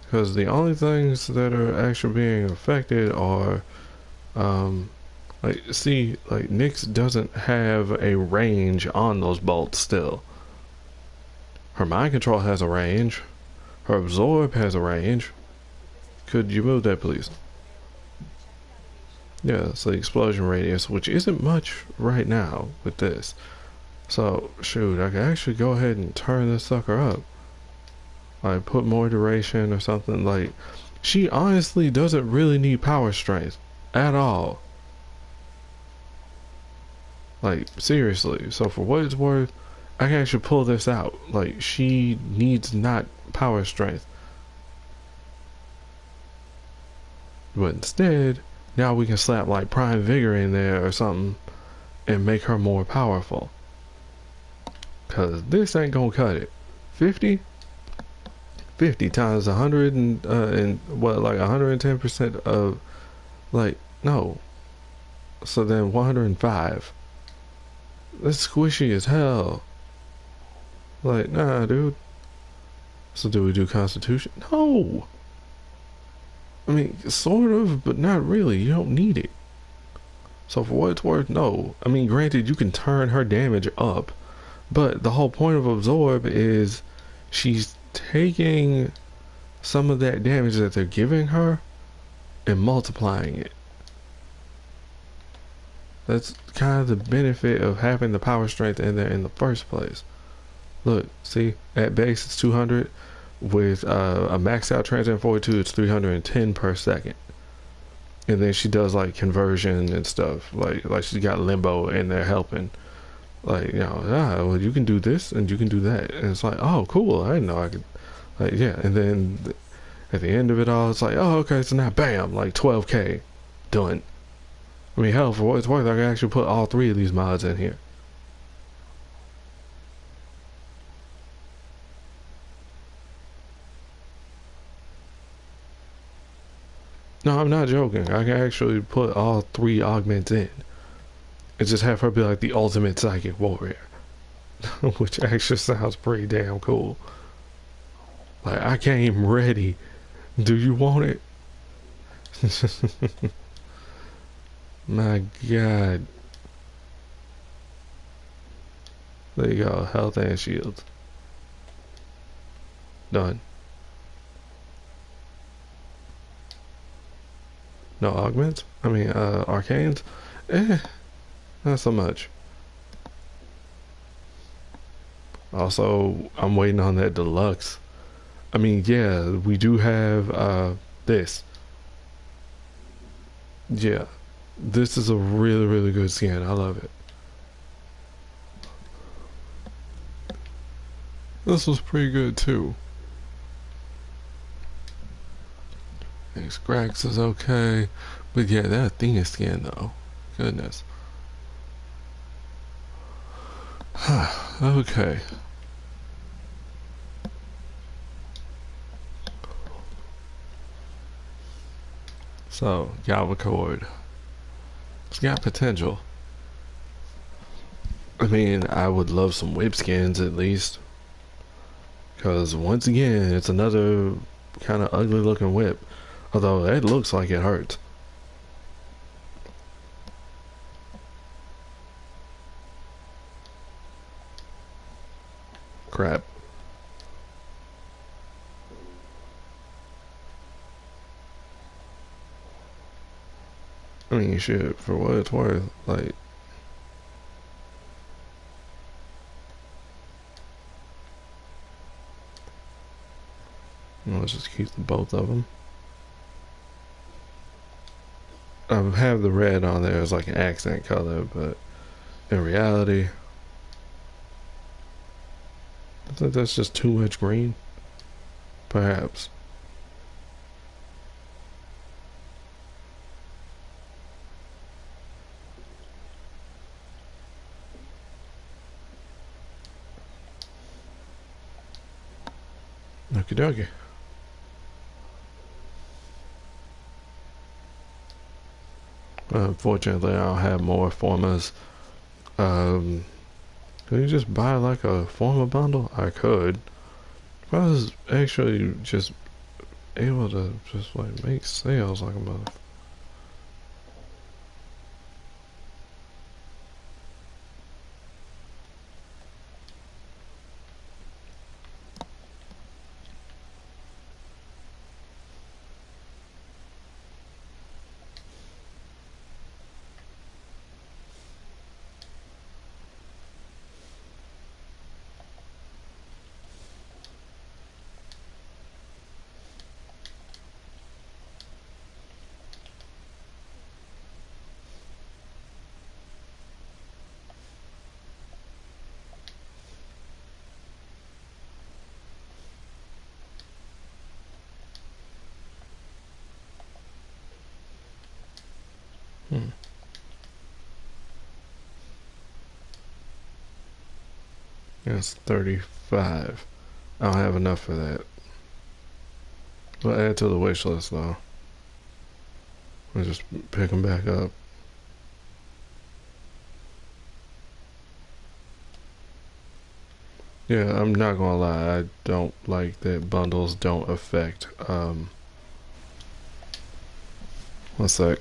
Because the only things that are actually being affected are, like, see, like Nyx doesn't have a range on those bolts still. Her mind control has a range. Her absorb has a range. Could you move that, please? Yeah, it's the explosion radius, which isn't much right now with this. So, shoot, I can actually go ahead and turn this sucker up. Like, put more duration or something. Like, she honestly doesn't really need power strength at all. Like, seriously. So, for what it's worth, I can actually pull this out. Like, she needs not power strength. But instead, now we can slap like Prime Vigor in there or something and make her more powerful. Cause this ain't gonna cut it. 50? 50 times 100 and what, like 110% of, like, no. So then 105. That's squishy as hell. Like, nah, dude. So do we do Constitution? No. I mean, sort of, but not really. You don't need it. So for what it's worth, no. I mean, granted, you can turn her damage up, but the whole point of Absorb is she's taking some of that damage that they're giving her and multiplying it. That's kind of the benefit of having the power strength in there in the first place. Look, see, at base it's 200. With a maxed out transient 42, it's 310 per second. And then she does like conversion and stuff. Like she's got limbo in there helping. Like, you know, well, you can do this and you can do that. And it's like, oh, cool. I didn't know I could. Like, yeah. And then at the end of it all, it's like, oh, okay. So now, bam, like 12K done. I mean, hell, for what it's worth, I can actually put all three of these mods in here. No, I'm not joking. I can actually put all three augments in and just have her be like the ultimate psychic warrior. Which actually sounds pretty damn cool. Like, I came ready. Do you want it? My god. There you go. Health and shield. Done. No augments? I mean, arcanes? Not so much. Also, I'm waiting on that deluxe. I mean, yeah, we do have, this. Yeah, this is a really, really good skin. I love it. This was pretty good too. Scrax is okay. But yeah, that Athena skin though. Goodness. Okay. So, Galvacord. It's got potential. I mean, I would love some whip skins at least. Because once again, it's another kind of ugly looking whip. Although it looks like it hurts. Crap. I mean, shit, for what it's worth, like, let's just keep the both of them. I have the red on there as like an accent color, but in reality, I think that's just too much green. Perhaps. Okie dokie. Unfortunately, I don't have more formas. Um, Can you just buy like a forma bundle? I could. If I was actually just able to just like make sales like a mother. Hmm. That's 35. I don't have enough for that. We'll add to the wish list though. We'll just pick them back up. Yeah, I'm not gonna lie. I don't like that bundles don't affect. One sec.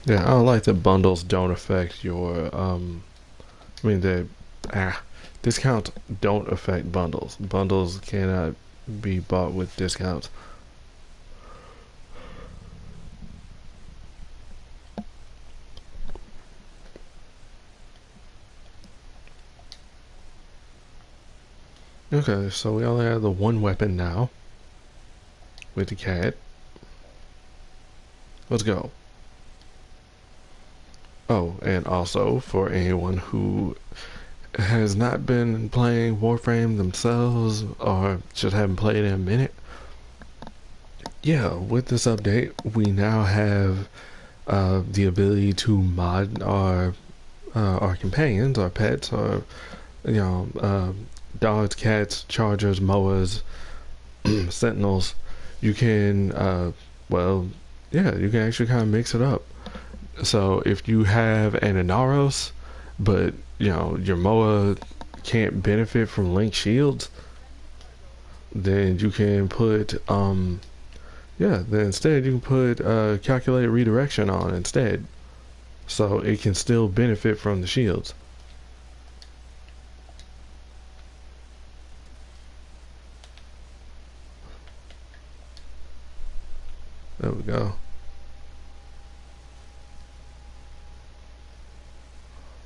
Yeah, I don't like that bundles don't affect your. I mean the discounts don't affect bundles. Bundles cannot be bought with discounts. Okay, so we only have the one weapon now with the cat. Let's go. Oh, and also for anyone who has not been playing Warframe themselves or just haven't played in a minute, yeah, with this update, we now have the ability to mod our companions, our pets, our you know dogs, cats, chargers, mowers, sentinels. You can well, yeah, you can actually kind of mix it up. So if you have an Inaros, but your moa can't benefit from link shields, then you can put yeah, then instead you can put calculated redirection on instead, so it can still benefit from the shields. There we go.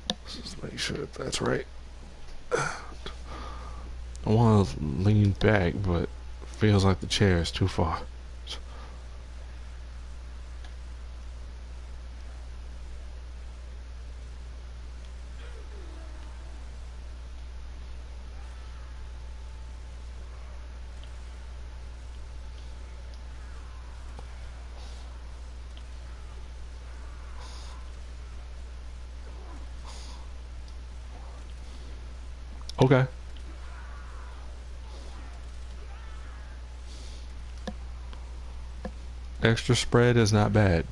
Let's just make sure that's right. I want to lean back, but feels like the chair is too far. Okay. Extra spread is not bad.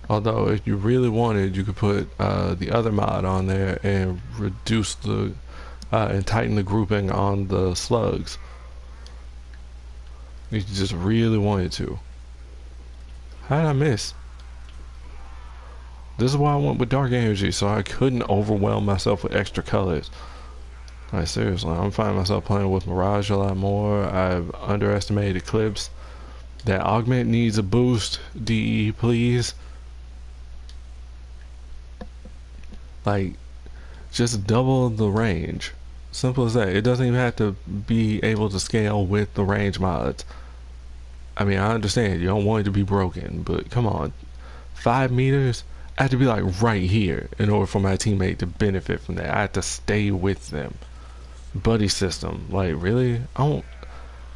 Although, if you really wanted, you could put the other mod on there and reduce the and tighten the grouping on the slugs. If you just really wanted to. How did I miss? This is why I went with dark energy, so I couldn't overwhelm myself with extra colors. Like, seriously, I'm finding myself playing with Mirage a lot more. I've underestimated Eclipse. That augment needs a boost. DE, please. Like, just double the range. Simple as that. It doesn't even have to be able to scale with the range mods. I mean, I understand you don't want it to be broken, but come on. 5 meters? I have to be like right here in order for my teammate to benefit from that. I have to stay with them. Buddy system. Like, really? I don't.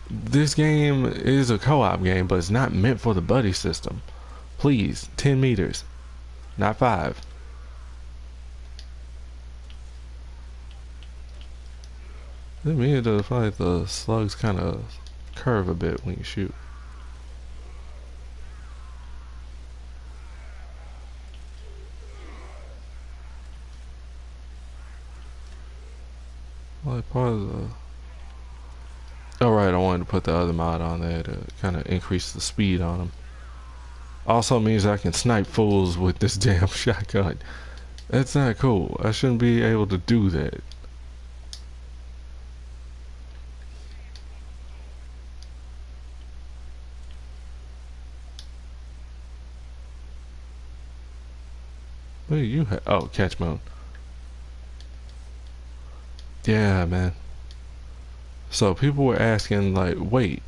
This game is a co-op game, but it's not meant for the buddy system. Please, 10 meters, not 5. To me, it does feel like the slugs kind of curve a bit when you shoot. Like part of the. Oh right, I wanted to put the other mod on there to kind of increase the speed on them. Also means I can snipe fools with this damn shotgun. That's not cool. I shouldn't be able to do that. What do you have? Oh, catch mode. Yeah, man. So people were asking like, wait,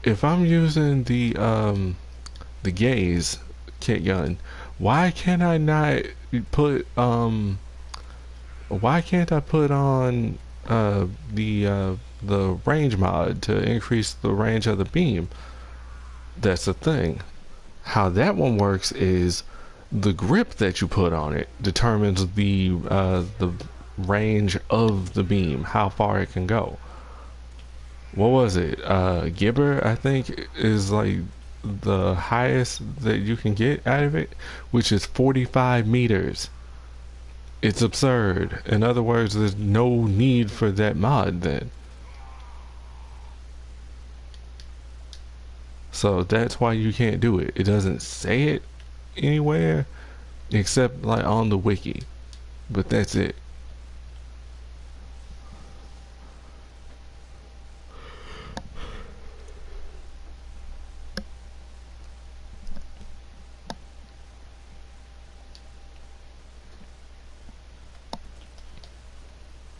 if I'm using the gaze kit gun, why can't I not put why can't I put on the range mod to increase the range of the beam? That's the thing. How that one works is the grip that you put on it determines the range of the beam, how far it can go. What was it? Gibber, I think, is like the highest that you can get out of it, which is 45 meters. It's absurd. In other words, there's no need for that mod then. So that's why you can't do it. It doesn't say it anywhere except like on the wiki. But that's it.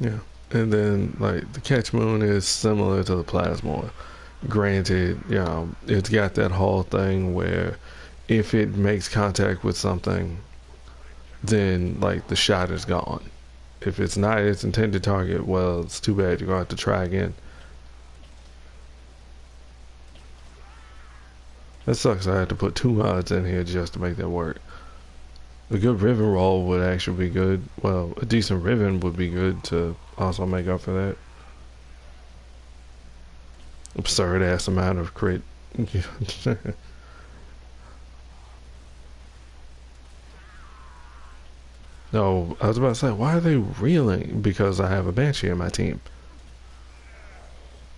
Yeah. And then like the catch moon is similar to the plasma. Granted, you know, it's got that whole thing where if it makes contact with something, then like the shot is gone. If it's not its intended target, well, it's too bad. You're gonna have to try again. That sucks. I had to put 2 mods in here just to make that work. A good ribbon roll would actually be good. Well, a decent ribbon would be good to also make up for that absurd ass amount of crit. No, I was about to say, why are they reeling? Because I have a Banshee in my team.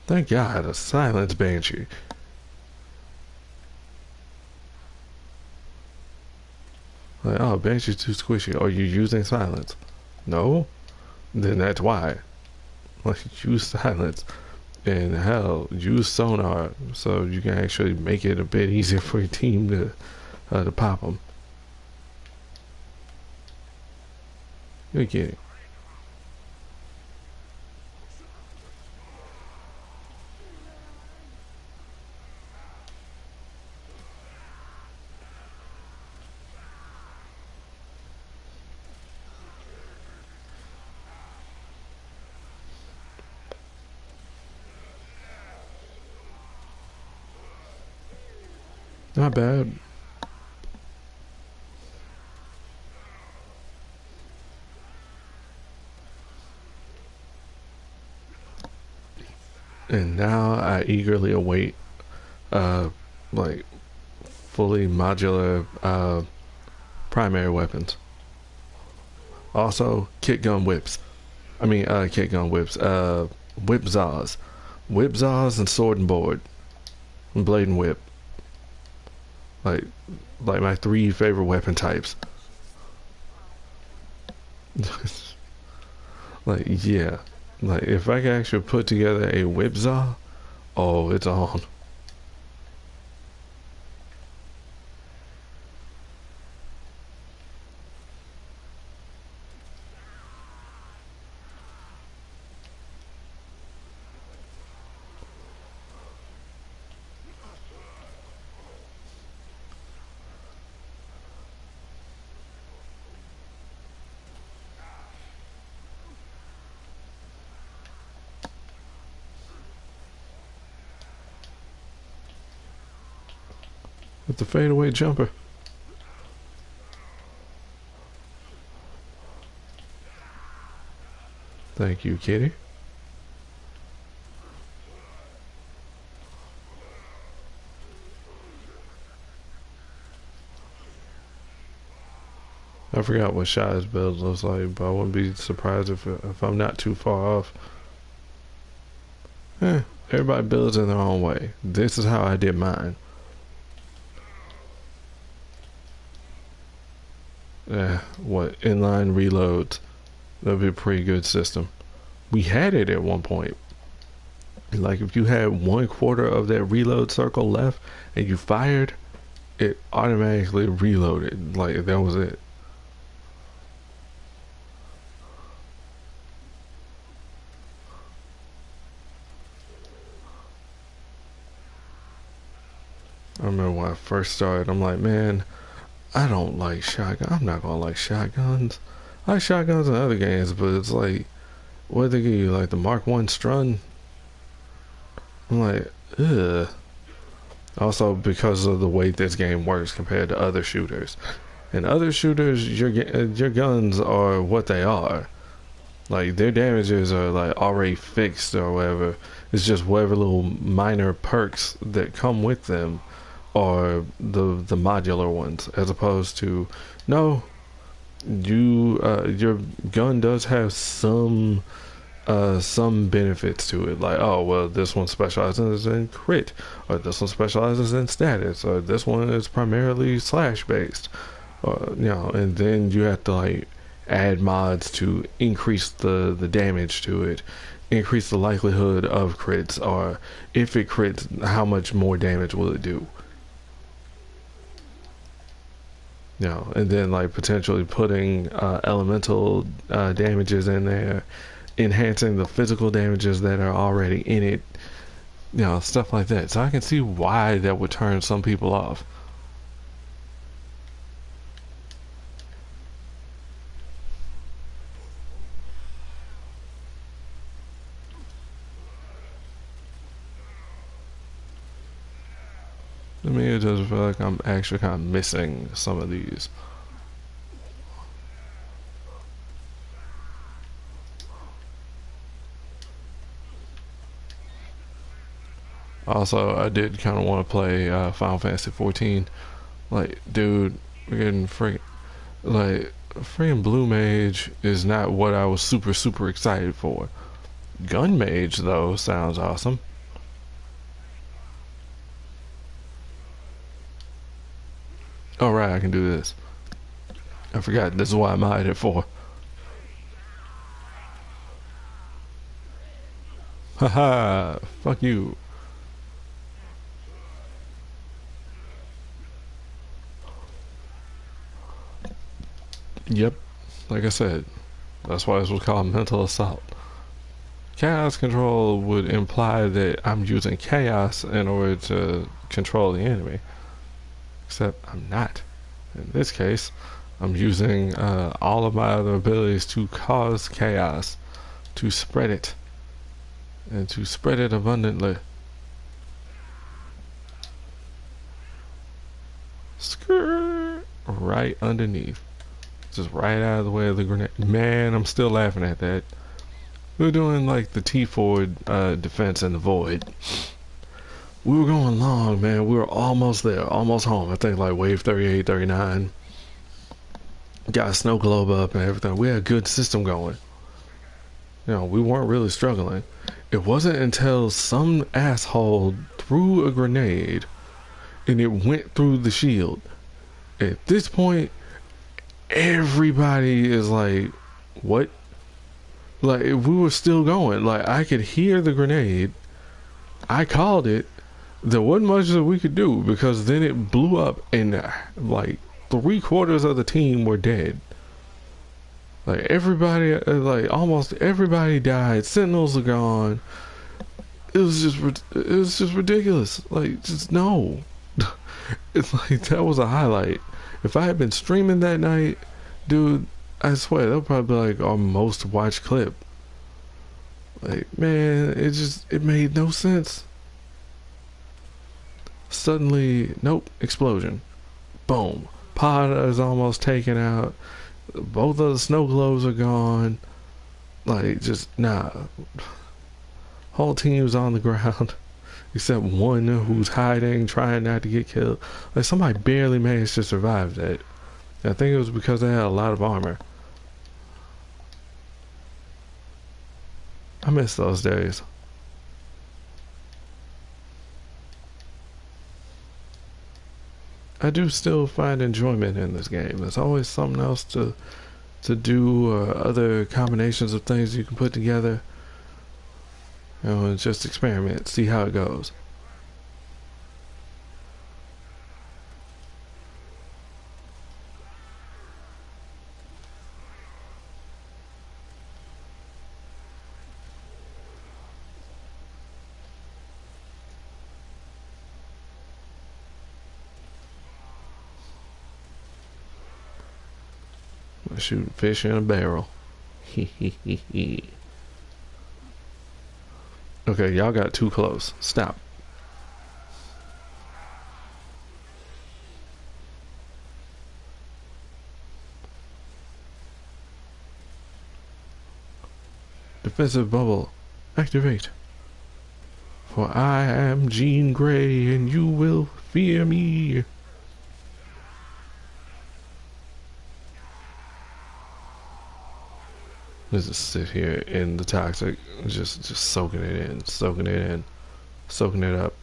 Thank God, a silenced Banshee. Like, oh, Banshee's too squishy. Are you using silence? No? Then that's why. Like, use silence. And hell, use sonar so you can actually make it a bit easier for your team to pop them. You're kidding. Not bad. eagerly await uh like fully modular primary weapons. Also, kit gun whips. Kit gun whips. Whip zaws. Whip zaws and sword and board. And blade and whip. Like, like my 3 favorite weapon types. Like, yeah. Like, if I could actually put together a whip zaw, oh, it's on. With the fadeaway jumper. Thank you, kitty. I forgot what Shy's build looks like, but I wouldn't be surprised if I'm not too far off. Everybody builds in their own way. This is how I did mine. What, inline reloads? That'd be a pretty good system. We had it at one point. Like if you had 1/4 of that reload circle left and you fired, it automatically reloaded. Like that was it. I remember when I first started, I'm like, man, I don't like shotgun. I'm not gonna like shotguns. I like shotguns in other games, but it's like, what they give you, like the Mark 1 Strun? I'm like, ugh. Also, because of the way this game works compared to other shooters. In other shooters, your guns are what they are. Like their damages are like already fixed or whatever. It's just whatever little minor perks that come with them are the modular ones, as opposed to no, your gun does have some benefits to it, like, oh well, this one specializes in crit, or this one specializes in status, or this one is primarily slash based, and then you have to like add mods to increase the damage to it, increase the likelihood of crits, or if it crits, how much more damage will it do. And then like potentially putting elemental damages in there, enhancing the physical damages that are already in it, stuff like that. So I can see why that would turn some people off. To me, it does feel like I'm actually kind of missing some of these. Also, I did kind of want to play Final Fantasy 14. Like, dude, we're getting freaking Blue Mage is not what I was super excited for. Gun Mage though sounds awesome. All right, I can do this. I forgot. This is why I'm hired it for. Haha! Fuck you. Yep. Like I said, that's why this was called mental assault. Chaos control would imply that I'm using chaos in order to control the enemy. Except I'm not. In this case, I'm using all of my other abilities to cause chaos, to spread it, and to spread it abundantly. Skirt right underneath. Just right out of the way of the grenade. Man, I'm still laughing at that. We're doing like the T4 defense in the void. we were going long, man. We were almost there, almost home. I think like wave 38, 39. Got a snow globe up and everything. We had a good system going. You know, we weren't really struggling. It wasn't until some asshole threw a grenade and it went through the shield. At this point, everybody is like, what? Like, if we were still going, like, I could hear the grenade. I called it. There wasn't much that we could do because then it blew up and, like, 3/4 of the team were dead. Like, everybody, like, almost everybody died. Sentinels are gone. It was just ridiculous. Like, just no. It's like, that was a highlight. If I had been streaming that night, dude, I swear, that would probably be like our most watched clip. Like, man, it made no sense. Suddenly, nope, explosion. Boom. Pod is almost taken out. Both of the snow globes are gone. Like, just, nah. Whole team's on the ground. Except one who's hiding, trying not to get killed. Like, somebody barely managed to survive that. I think it was because they had a lot of armor. I miss those days. I do still find enjoyment in this game. There's always something else to do, other combinations of things you can put together. You know, and just experiment, see how it goes. I'm shooting fish in a barrel. Okay, y'all got too close. Stop. Defensive bubble. Activate. For I am Jean Grey and you will fear me. Let's just sit here in the toxic, just soaking it in, soaking it in, soaking it up.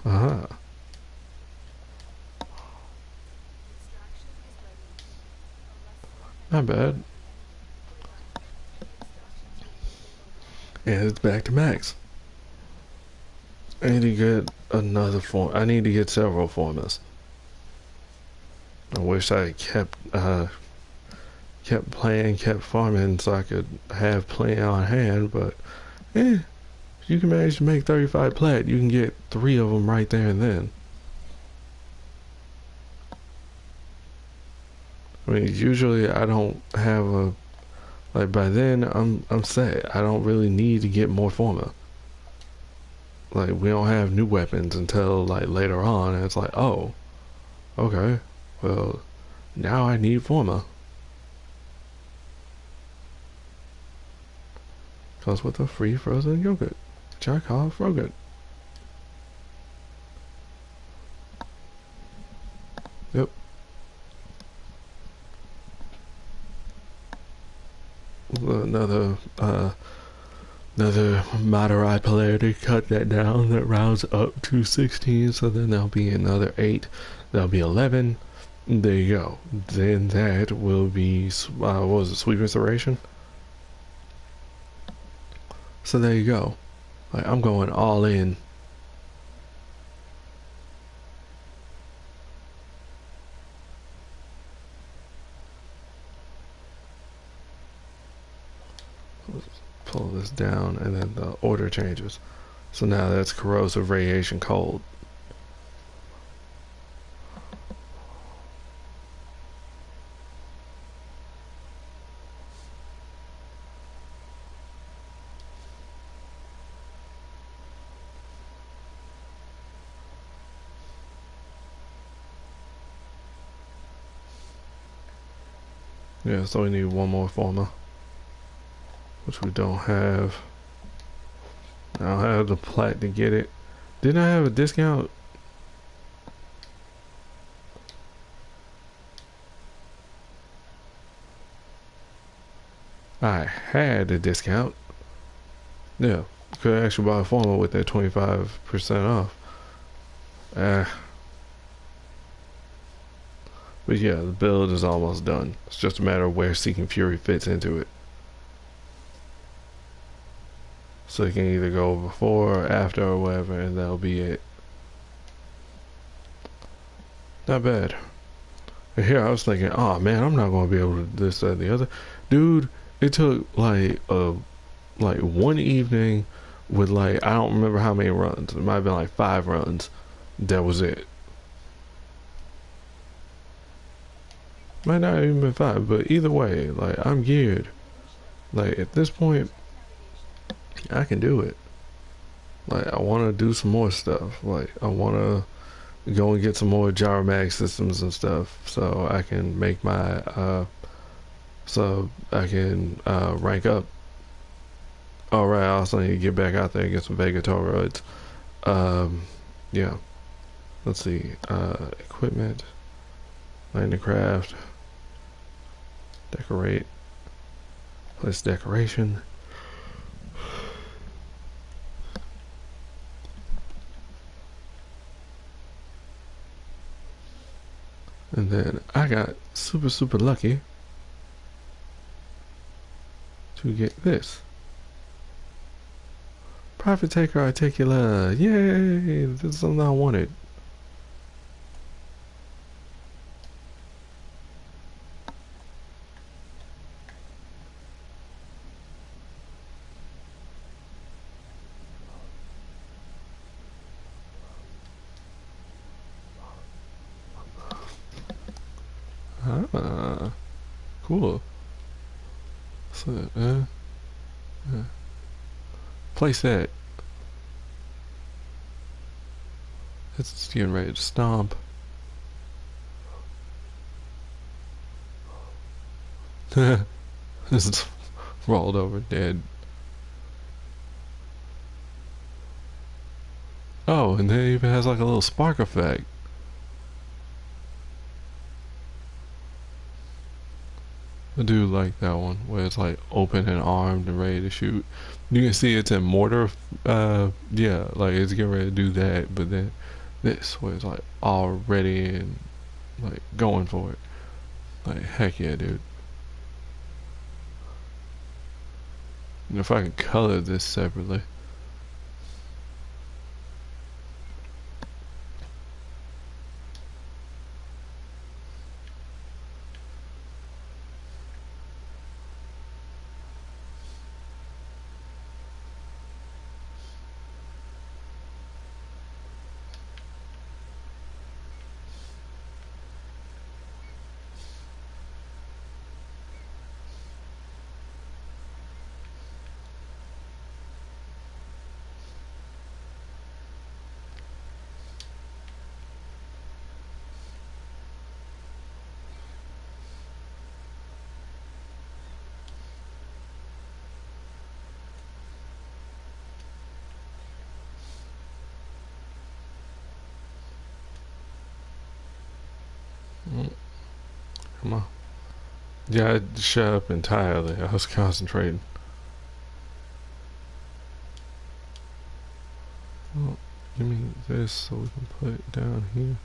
Uh-huh. Not bad. And it's back to max. I need to get another form. I need to get several formulas. I wish I kept playing, kept farming so I could have plenty on hand, but if you can manage to make 35 plat, you can get 3 of them right there and then. I mean, usually I don't have a, like, by then I'm set. I don't really need to get more forma. Like, we don't have new weapons until like later on, and it's like, oh, okay, well, now I need forma. Comes with a free frozen yogurt, which I call Frogut. Yep. Another moderate polarity, cut that down. That rounds up to 16, so then there'll be another 8. There'll be 11. There you go. Then that will be, what was it, sweep restoration? So there you go. Like, I'm going all in. Let's pull this down, and then the order changes. So now that's corrosive radiation cold. Yeah, so we need one more former, which we don't have. I don't have the plat to get it. Didn't I have a discount? I had a discount. Yeah, could actually buy a former with that 25% off. Uh, but yeah, the build is almost done. It's just a matter of where Seeking Fury fits into it. So you can either go before or after or whatever, and that'll be it. Not bad. And here I was thinking, oh man, I'm not gonna be able to this, that, and the other. Dude, it took like one evening with like I don't remember how many runs. It might have been like 5 runs. That was it. Might not even been 5, but either way, like I'm geared. Like at this point, I can do it. Like I want to do some more stuff. Like I want to go and get some more gyromag systems and stuff, so I can make my rank up. All right, I also need to get back out there and get some Vega toroids. Yeah. Let's see. Equipment, landing craft, decorate, place decoration. And then I got super lucky to get this. Profit Taker Articula. Yay! This is something I wanted. Ah, cool. So, place that. It's getting ready to stomp. It's rolled over dead. Oh, and then it even has like a little spark effect. I do like that one where it's like open and armed and ready to shoot. You can see it's in mortar. Yeah, like it's getting ready to do that, but then this where it's like all ready and like going for it. Like heck yeah, dude. And if I can color this separately. Come on. Yeah, I shut up entirely. I was concentrating. Well, give me this so we can put it down here.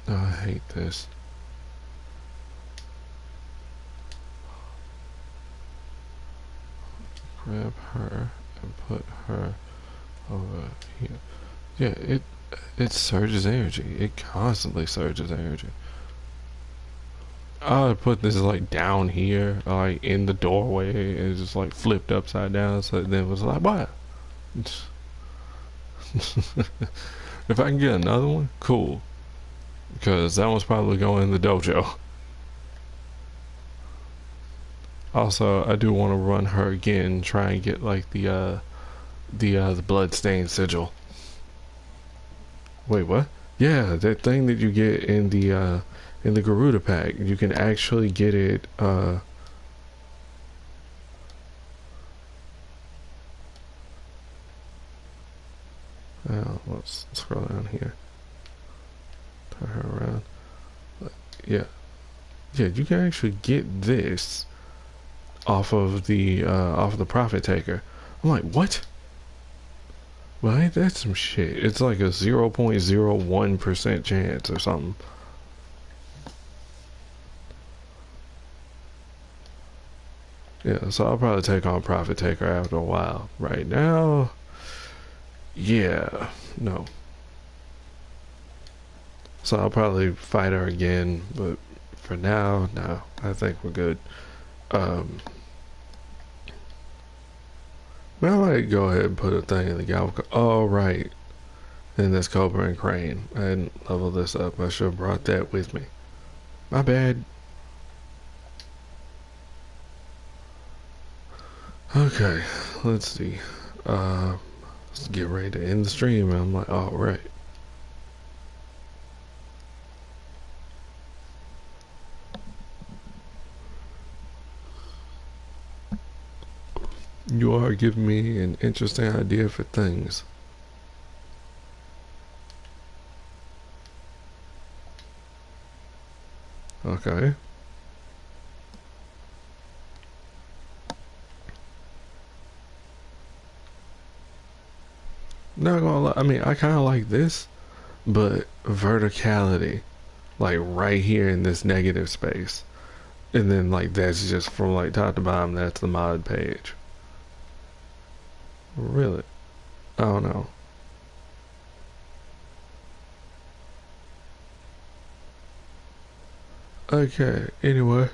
Oh, I hate this. Grab her and put her over here. Yeah, it surges energy. It constantly surges energy. I would put this like down here, like in the doorway, and just like flipped upside down. So then it was like, what? If I can get another one, cool. Because that one's probably going in the dojo. Also, I do want to run her again, try and get like the bloodstained sigil. Wait, what? Yeah, that thing that you get in the Garuda pack, you can actually get it. Let's scroll down here. Turn her around. Yeah, yeah, you can actually get this off of the Profit Taker. I'm like, what? Well, ain't that some shit? It's like a 0.01% chance or something. Yeah, so I'll probably take on Profit Taker after a while. Right now, yeah, no. So I'll probably fight her again, but for now, no. I think we're good. Um, I might go ahead and put a thing in the gal. Oh, right. And this Cobra and Crane. I didn't level this up. I should have brought that with me. My bad. Okay, let's see. Let's get ready to end the stream. And I'm like, all right. You are giving me an interesting idea for things. Okay. Not gonna lie. I mean, I kind of like this, but verticality, like right here in this negative space, and then like that's just from like top to bottom. That's the mod page. Really? I don't know. Okay. Anyway.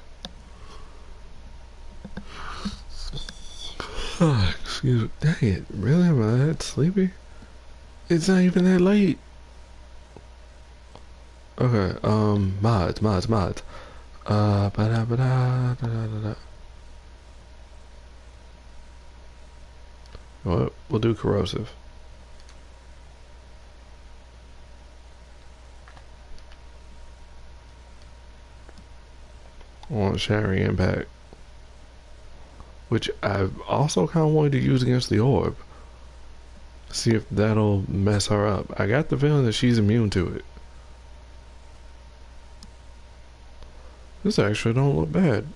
Oh, excuse me. Dang it. Really? Am I that sleepy? It's not even that late. Okay. Mods. Ba da ba da da da da. What? We'll do corrosive. I want shattering impact, which I also kind of wanted to use against the orb. See if that'll mess her up. I got the feeling that she's immune to it. This actually don't look bad.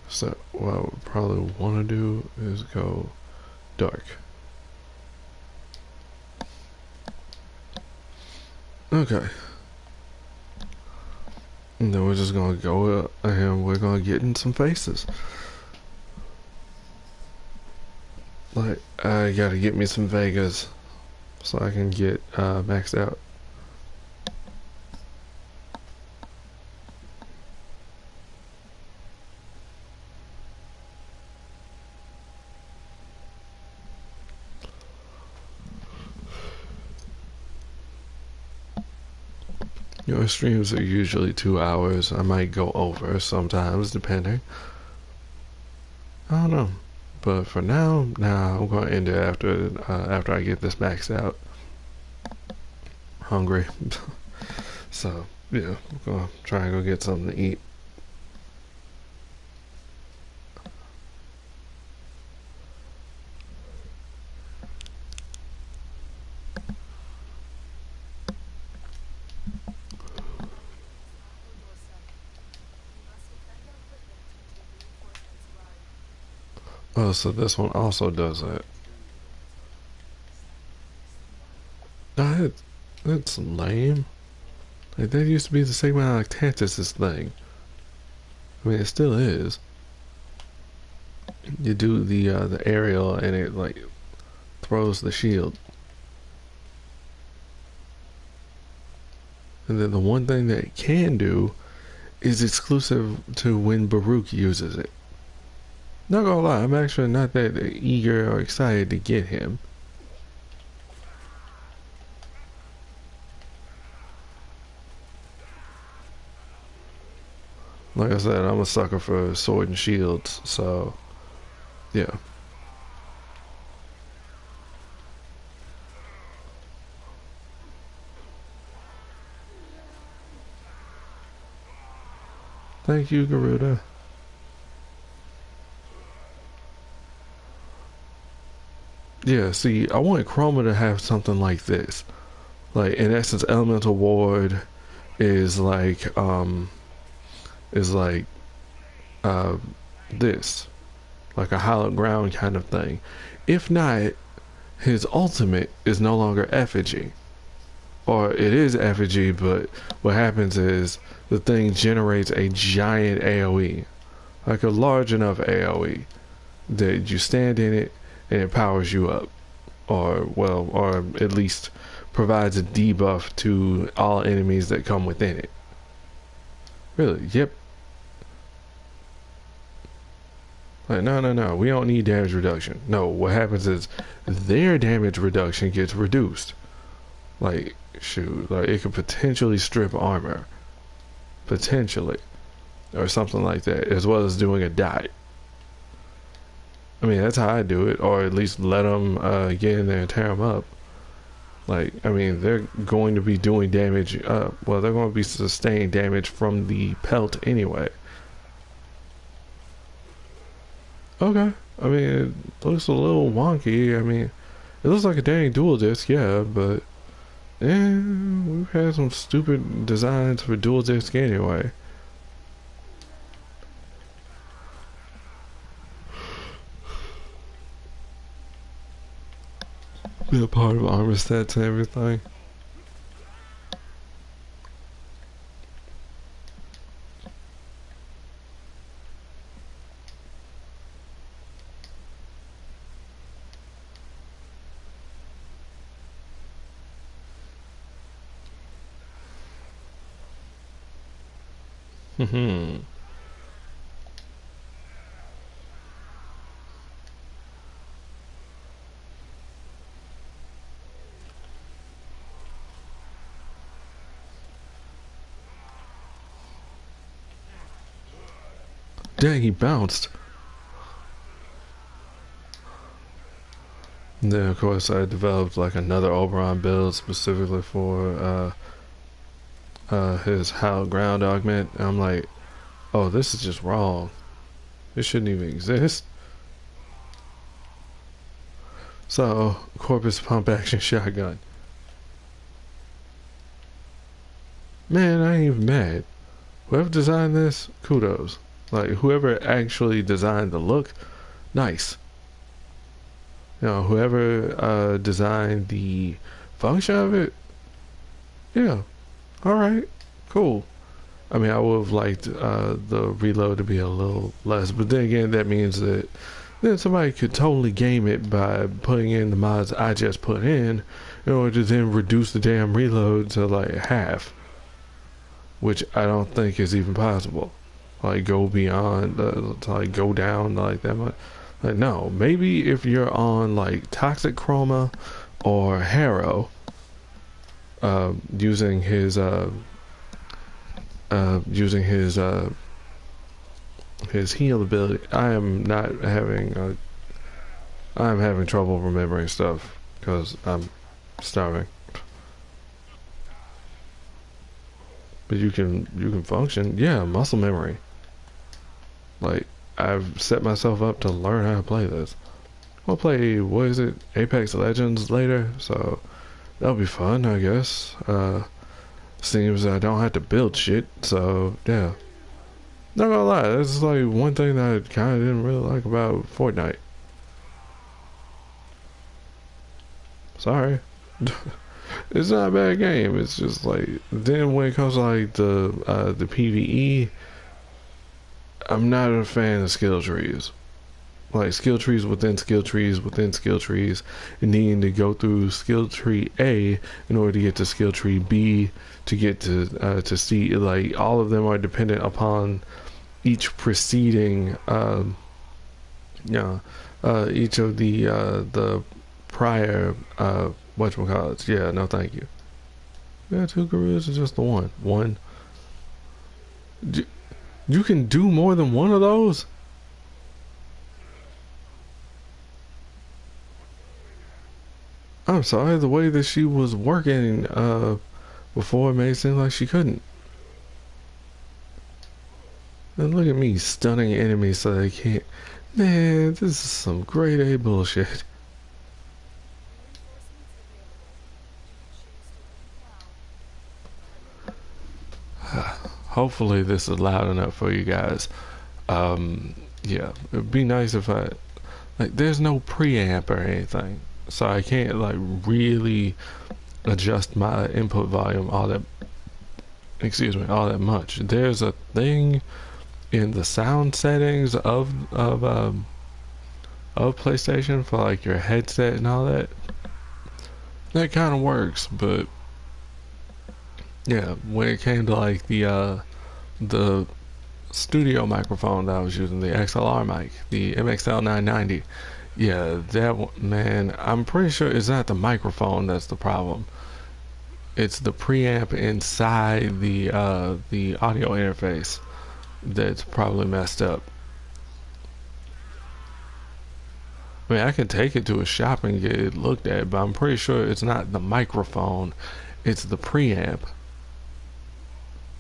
So what I would probably want to do is go dark. Okay. And then we're just gonna go up and we're gonna get in some faces. Like, I gotta get me some Vegas so I can get maxed out. Your streams are usually 2 hours. I might go over sometimes, depending. I don't know. But for now, I'm gonna end it after I get this maxed out. Hungry. So, yeah, I'm gonna try and go get something to eat. Oh, so this one also does that. No, that's lame. Like, that used to be the same amount of Tactus's thing. I mean, it still is. You do the aerial and it like throws the shield. And then the one thing that it can do is exclusive to when Baruch uses it. Not gonna lie, I'm actually not that eager or excited to get him. Like I said, I'm a sucker for sword and shields, so yeah. Thank you, Garuda. Yeah, see, I want Chroma to have something like this. Like in essence, Elemental Ward is like uh this. Like a hallowed ground kind of thing. If not, his ultimate is no longer effigy. Or it is effigy, but what happens is the thing generates a giant AoE. Like a large enough AoE that you stand in it and it powers you up. Or at least provides a debuff to all enemies that come within it. Really? Yep. Like, no, we don't need damage reduction. No, what happens is their damage reduction gets reduced. Like, shoot, like it could potentially strip armor. Potentially. Or something like that, as well as doing a dot. I mean, that's how I do it, or at least let them get in there and tear them up. Like, I mean, they're going to be doing damage, well, they're going to be sustained damage from the pelt anyway. Okay. I mean, it looks a little wonky. I mean, it looks like a dang dual disc, yeah, but we've had some stupid designs for dual disc anyway. Be a part of armor stats and everything. Dang, he bounced. And then, of course, I developed like another Oberon build specifically for his Hallowed Ground augment. And I'm like, oh, this is just wrong. This shouldn't even exist. So, Corpus Pump Action Shotgun. Man, I ain't even mad. Whoever designed this, kudos. Like, whoever actually designed the look, nice. You know, whoever designed the function of it, yeah, alright, cool. I mean, I would have liked the reload to be a little less, but then again, that means that then somebody could totally game it by putting in the mods I just put in order to then reduce the damn reload to like half, which I don't think is even possible. Like go beyond, to like go down like that much. Like no, maybe if you're on like Toxic Chroma or Harrow, using his heal ability. I'm having trouble remembering stuff because I'm starving. But you can function. Yeah, muscle memory. Like I've set myself up to learn how to play this. I'll play, what is it, Apex Legends later, so that'll be fun, I guess. Seems I don't have to build shit, so yeah. Not gonna lie, that's like one thing that I kind of didn't really like about Fortnite. Sorry. It's not a bad game, it's just like, then when it comes to like the PvE, I'm not a fan of skill trees. Like skill trees within skill trees within skill trees, and needing to go through skill tree A in order to get to skill tree B to get to C. Like all of them are dependent upon each preceding, each of the prior whatchamacallits. Yeah, no, thank you. Yeah, 2 gorillas is just the one. You can do more than one of those? I'm sorry, the way that she was working before it made it seem like she couldn't. And look at me stunning enemies so they can't. Man, this is some grade A bullshit. Hopefully this is loud enough for you guys. Yeah, it'd be nice if I like. There's no preamp or anything, so I can't like really adjust my input volume all that. Excuse me, all that much. There's a thing in the sound settings of PlayStation for like your headset and all that. That kind of works, but yeah, when it came to like the studio microphone that I was using, the XLR mic, the MXL 990. Yeah, that one, man, I'm pretty sure it's not the microphone that's the problem. It's the preamp inside the audio interface that's probably messed up. I mean, I can take it to a shop and get it looked at, but I'm pretty sure it's not the microphone, it's the preamp.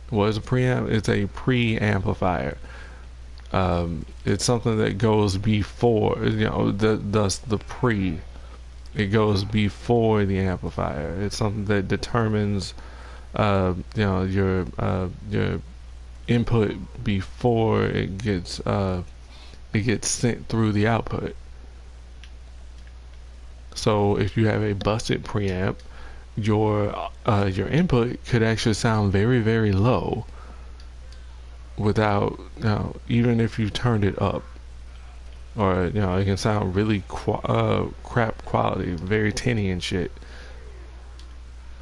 What is a preamp? It's a preamplifier. It's something that goes before, thus the pre. It goes before the amplifier. It's something that determines, your input before it gets sent through the output. So if you have a busted preamp, your input could actually sound very very low without even if you turned it up, or it can sound really crap quality, very tinny and shit.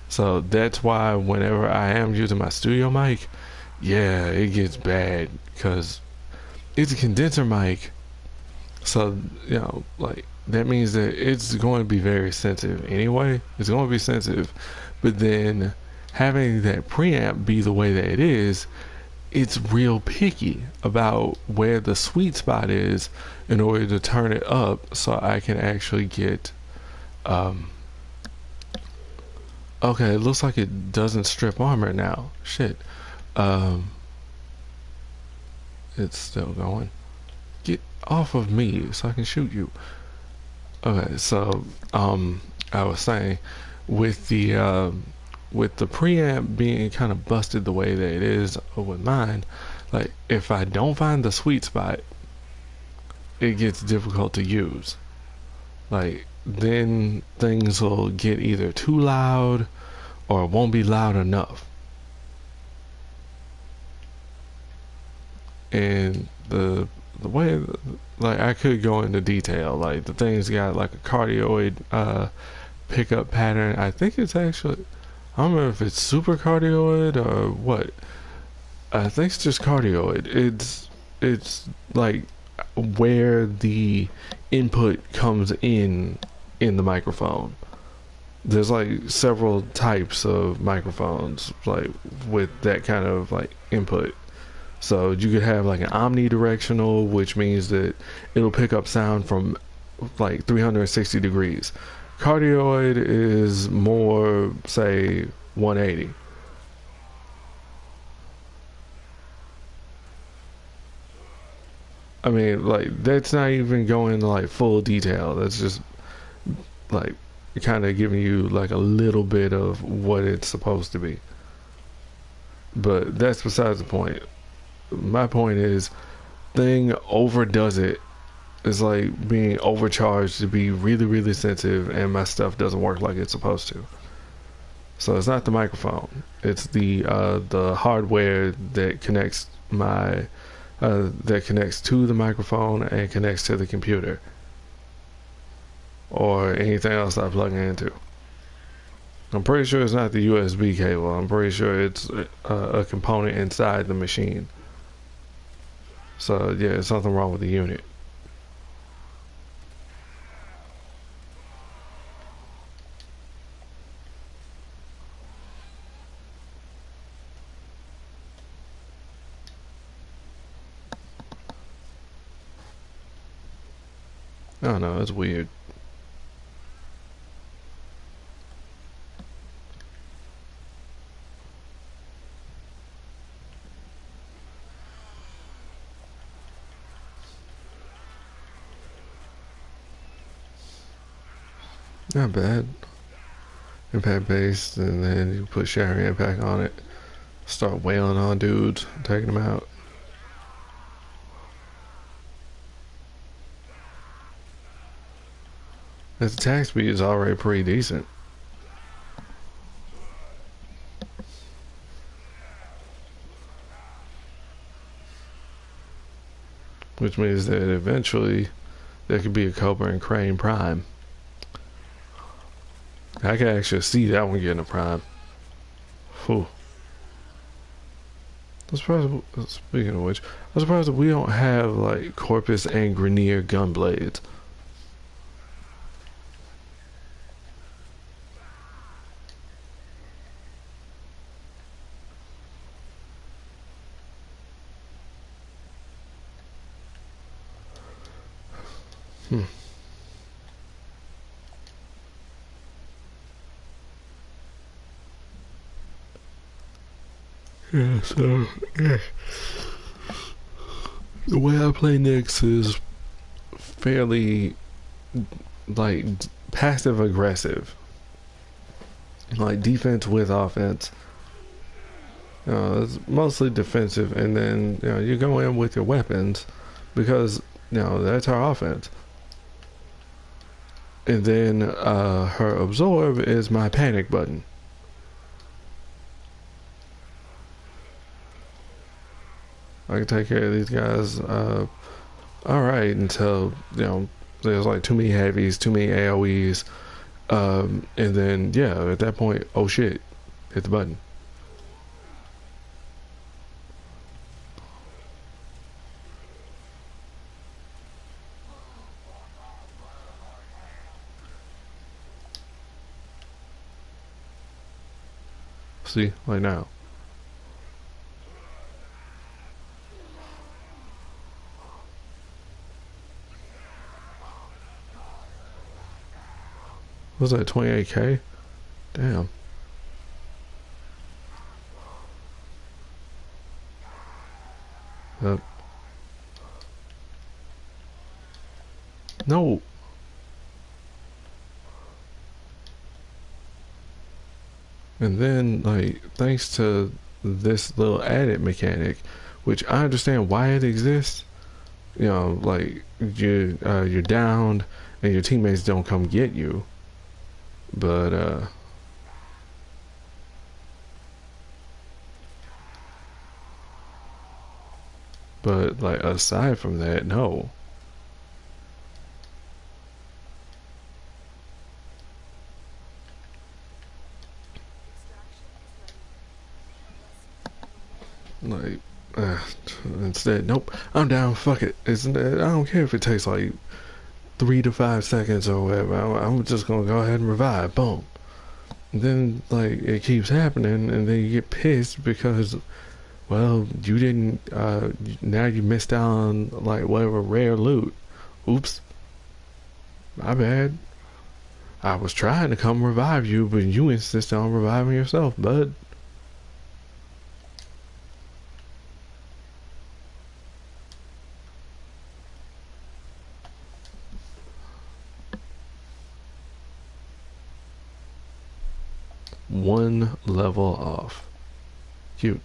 So that's why whenever I am using my studio mic, yeah, it gets bad because it's a condenser mic. So like that means that it's going to be very sensitive anyway. It's going to be sensitive, but then having that preamp be the way that it is, it's real picky about where the sweet spot is in order to turn it up so I can actually get okay, it looks like it doesn't strip armor now. Shit. Um it's still going. Get off of me so I can shoot you. Okay, so I was saying with the preamp being kind of busted the way that it is with mine, like if I don't find the sweet spot, it gets difficult to use. Like then things will get either too loud or it won't be loud enough. And the way, like I could go into detail, like the thing's got like a cardioid pickup pattern. I think it's actually, I don't remember if it's super cardioid or what. I think it's just cardioid. It's like where the input comes in the microphone. There's like several types of microphones like with that kind of like input. So you could have like an omnidirectional, which means that it'll pick up sound from like 360 degrees. Cardioid is more, say, 180. I mean, like that's not even going into like full detail. That's just like kind of giving you like a little bit of what it's supposed to be. But that's besides the point. My point is, thing overdoes it. It's like being overcharged to be really, really sensitive, and my stuff doesn't work like it's supposed to. So it's not the microphone; it's the hardware that connects my that connects to the microphone and connects to the computer or anything else I plug it into. I'm pretty sure it's not the USB cable. I'm pretty sure it's a component inside the machine. So yeah, there's something wrong with the unit. I don't know, it's weird. Not bad. Impact based, and then you put shattering impact on it. Start wailing on dudes, taking them out. His attack speed is already pretty decent. Which means that eventually there could be a Cobra and Crane Prime. I can actually see that one getting a Prime. Whew. I'm surprised, speaking of which, I'm surprised that we don't have like Corpus and Grenier Gunblades. Hmm. Yeah, so yeah. The way I play Nyx is fairly like passive aggressive, like defense with offense. It's mostly defensive, and then you go in with your weapons because that's our offense. And then her absorb is my panic button. I can take care of these guys all right until there's like too many heavies, too many AoEs, and then at that point, oh shit, hit the button. See, like now. Was that 28k? Damn. No. And then, like, thanks to this little added mechanic, which I understand why it exists. Like you're downed and your teammates don't come get you. But like aside from that, no. Like instead, nope. I'm down. Fuck it. Isn't it? I don't care if it takes like 3 to 5 seconds or whatever. I'm just gonna go ahead and revive. Boom. And then like it keeps happening, and then you get pissed because well you didn't. Now you missed out on like whatever rare loot. Oops. My bad. I was trying to come revive you, but you insisted on reviving yourself, bud. One level off. Cute.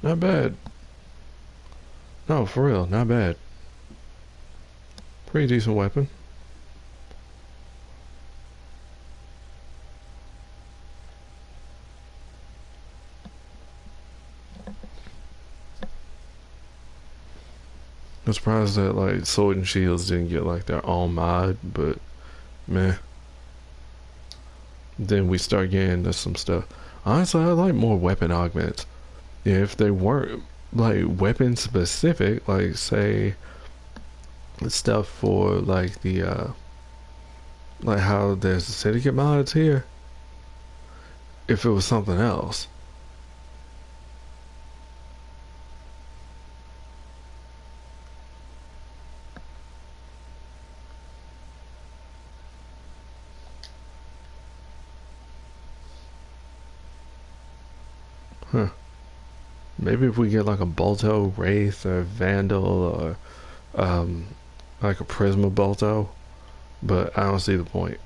Not bad. No, for real, not bad. Pretty decent weapon. I'm surprised that like Sword and Shields didn't get like their own mod, but meh. Then we start getting into some stuff. Honestly, I like more weapon augments. Yeah, if they weren't like weapon specific, like say stuff for like the like how there's the syndicate mods here. if it was something else. Huh. Maybe if we get like a Bolto, Wraith, or Vandal, or like a Prisma Bolto, but I don't see the point.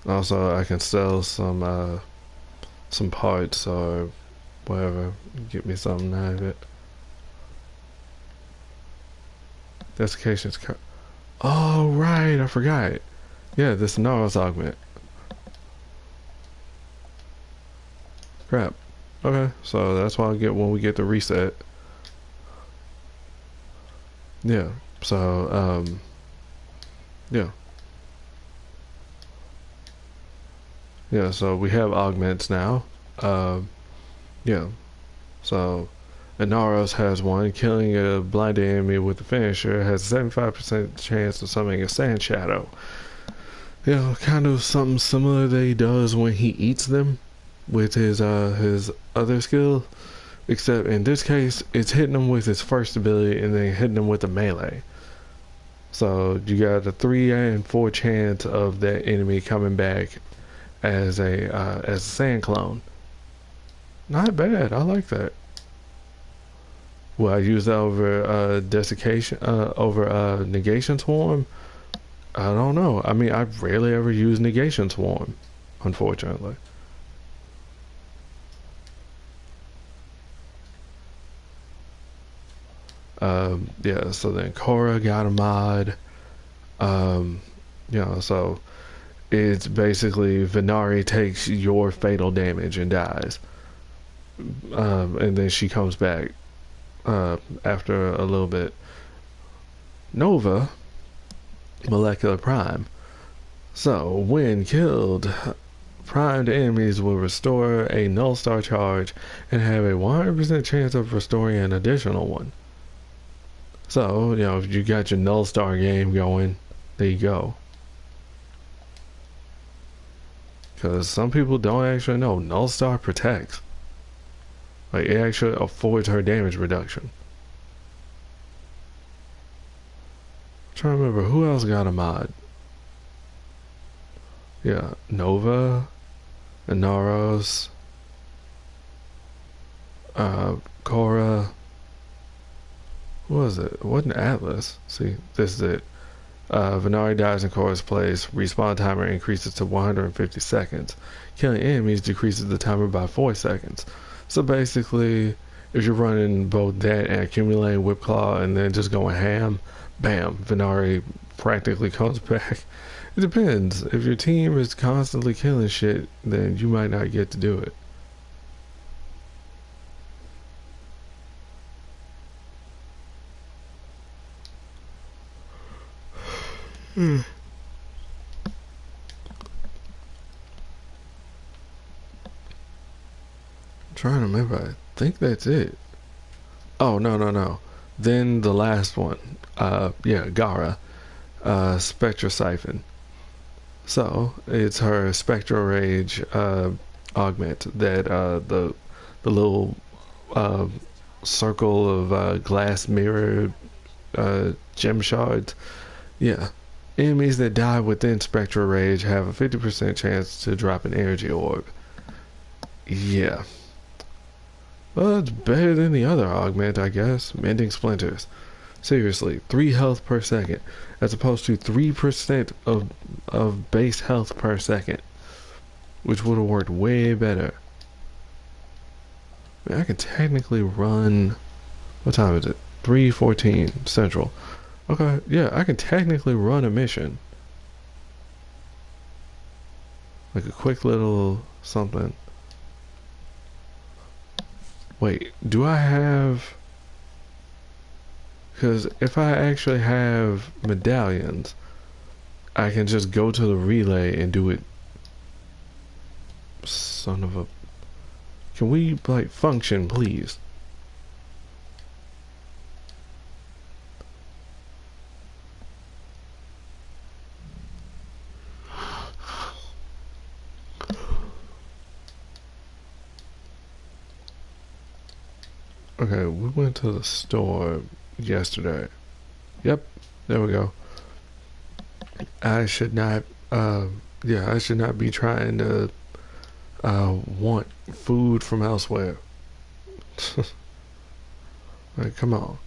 Also, I can sell some parts or whatever, get me something out of it. Desiccation's oh right, I forgot. Yeah, this Naros augment. Crap. Okay, so that's what I get when we get the reset. Yeah. So yeah. Yeah, so we have augments now. Yeah. So Inaros has one. Killing a blinded enemy with the finisher has a 75% chance of summoning a sand shadow. You know, kind of something similar that he does when he eats them with his other skill. Except in this case, it's hitting him with his first ability and then hitting him with the melee. So you got a 3 and 4 chance of that enemy coming back as a sand clone. Not bad. I like that. Will I use that over desiccation? Over negation swarm? I don't know. I mean, I rarely ever use negation swarm, unfortunately. Yeah. So then Korra got a mod. You know, so it's basically Venari takes your fatal damage and dies, and then she comes back after a little bit. Nova, molecular prime. So when killed, primed enemies will restore a null star charge and have a 100% chance of restoring an additional one. So, you know, if you got your null star game going, there you go. Because some people don't actually know null star protects. Like, it actually affords her damage reduction. I'm trying to remember who else got a mod. Yeah, Nova, Inaros, Korra. What was it? It wasn't Atlas. See, this is it. Venari dies in Korra's place. Respawn timer increases to 150 seconds. Killing enemies decreases the timer by 4 seconds. So basically, if you're running both that and accumulating Whip Claw and then just going ham, bam, Venari practically comes back. It depends. If your team is constantly killing shit, then you might not get to do it. I'm trying to remember. I think that's it. Oh, no. Then the last one. Yeah, Gara. Spectra Siphon. So, it's her Spectral Rage augment that the little uh, circle of glass mirror gem shards. Yeah. Enemies that die within Spectral Rage have a 50% chance to drop an energy orb. Yeah. Well, it's better than the other augment, I guess. Mending Splinters. Seriously, 3 health per second, as opposed to 3% of base health per second, which would have worked way better. I mean, I can technically run. What time is it? 3:14 Central. Okay, yeah, I can technically run a mission, like a quick little something. Wait, do I have? Because if I actually have medallions, I can just go to the relay and do it. Son of a... Can we, like, function, please? Okay, we went to the store yesterday. Yep, there we go. I should not, yeah, I should not be trying to want food from elsewhere. Like, come on.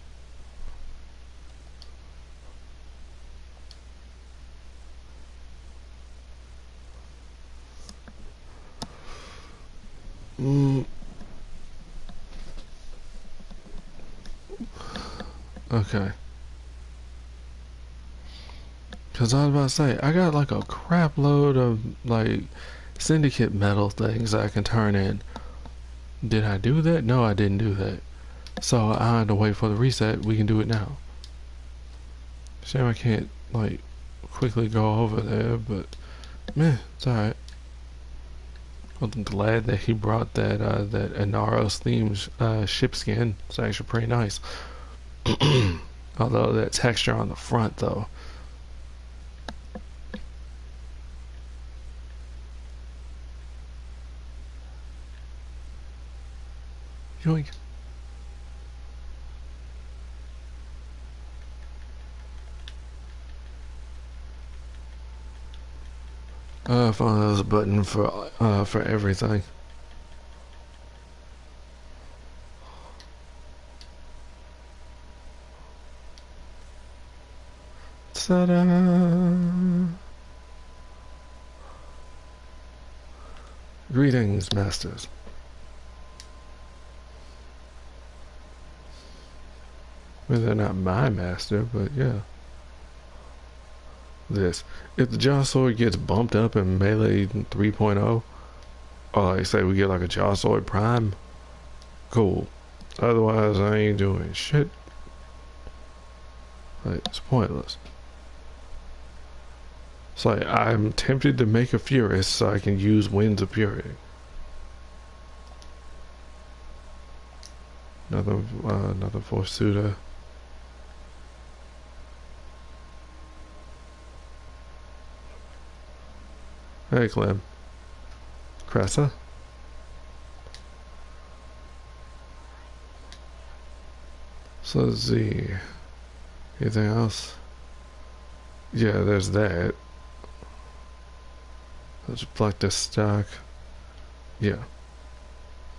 Mm, okay. Because I was about to say, I got like a crap load of like syndicate metal things I can turn in. Did I do that? No, I didn't do that. So I had to wait for the reset. We can do it now. Shame I can't like quickly go over there, but meh, it's alright. I'm glad that he brought that Inaros themed ship skin. It's actually pretty nice. Although that texture on the front though. Yoink. I found there's a button for everything. Ta-da! Greetings, masters. Well, they're not my master, but yeah. This. If the Jaw Sword gets bumped up in Melee 3.0, or like say we get like a Jaw Sword Prime, cool. Otherwise, I ain't doing shit. Like, it's pointless. It's like, I'm tempted to make a Furist so I can use Winds of Fury. Another Force Suitor. Hey, Clem. Cressa? So let's see. Anything else? Yeah, there's that. Let's plug this stock. Yeah.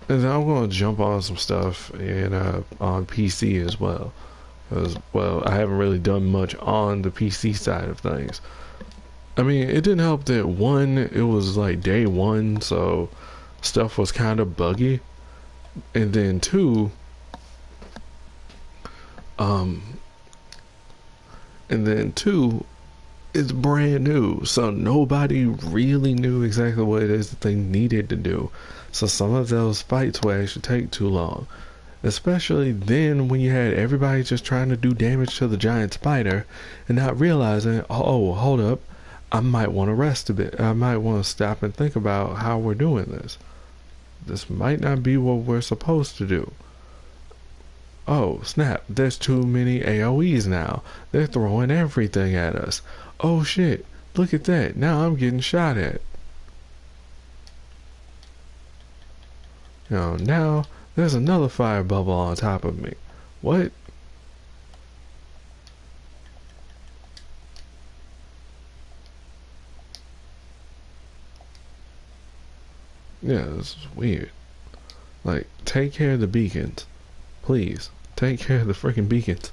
And then I'm gonna jump on some stuff in on PC as well. Because, well, I haven't really done much on the PC side of things. I mean, it didn't help that one, it was like day one, so stuff was kind of buggy. And then two, um, it's brand new, so nobody really knew exactly what it is that they needed to do. So some of those fights would actually take too long. Especially then when you had everybody just trying to do damage to the giant spider and not realizing, oh, hold up, I might want to rest a bit. I might want to stop and think about how we're doing this. This might not be what we're supposed to do. Oh, snap, there's too many AoEs now. They're throwing everything at us. Oh shit, look at that. Now I'm getting shot at. You know, now there's another fire bubble on top of me. What? Yeah, this is weird. Like, take care of the beacons. Please, take care of the freaking beacons.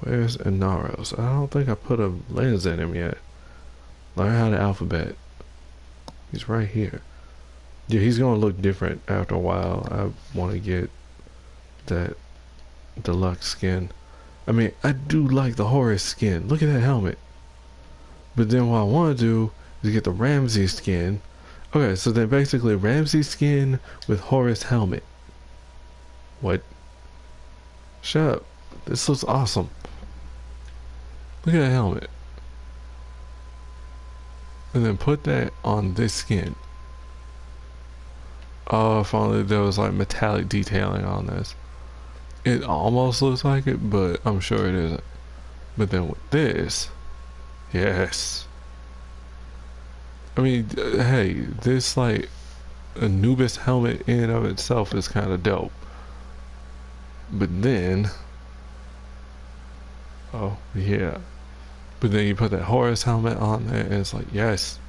Where's Inaros? I don't think I put a lens in him yet. Learn how to alphabet. He's right here. Yeah, he's gonna look different after a while. I want to get that deluxe skin. I mean, I do like the Horus skin. Look at that helmet. But then what I want to do is get the Ramsey skin. Okay, so then basically Ramsey skin with Horus helmet. What? Shut up. This looks awesome. Look at that helmet. And then put that on this skin. Oh, if only there was like metallic detailing on this. It almost looks like it, but I'm sure it isn't. But then with this, yes. I mean, hey, this like Anubis helmet in and of itself is kind of dope. But then, oh yeah. But then you put that Horus helmet on there, and it's like, yes.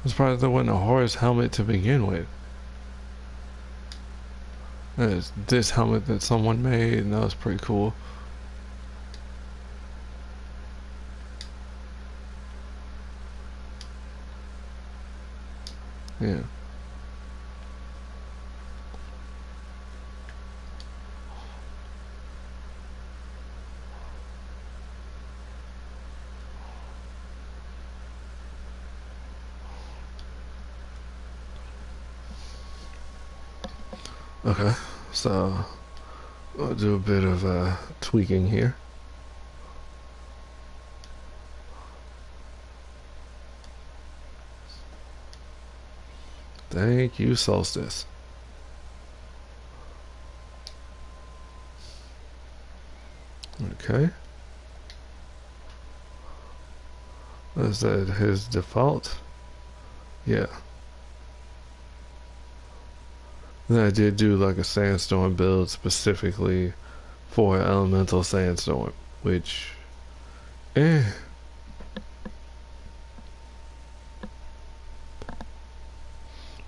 I'm surprised there wasn't a Horus helmet to begin with. There's this helmet that someone made, and that was pretty cool. Yeah. Okay, so I'll do a bit of tweaking here. Thank you, Solstice. Okay. Is that his default? Yeah. Then I did do like a sandstorm build specifically for elemental sandstorm, which, eh.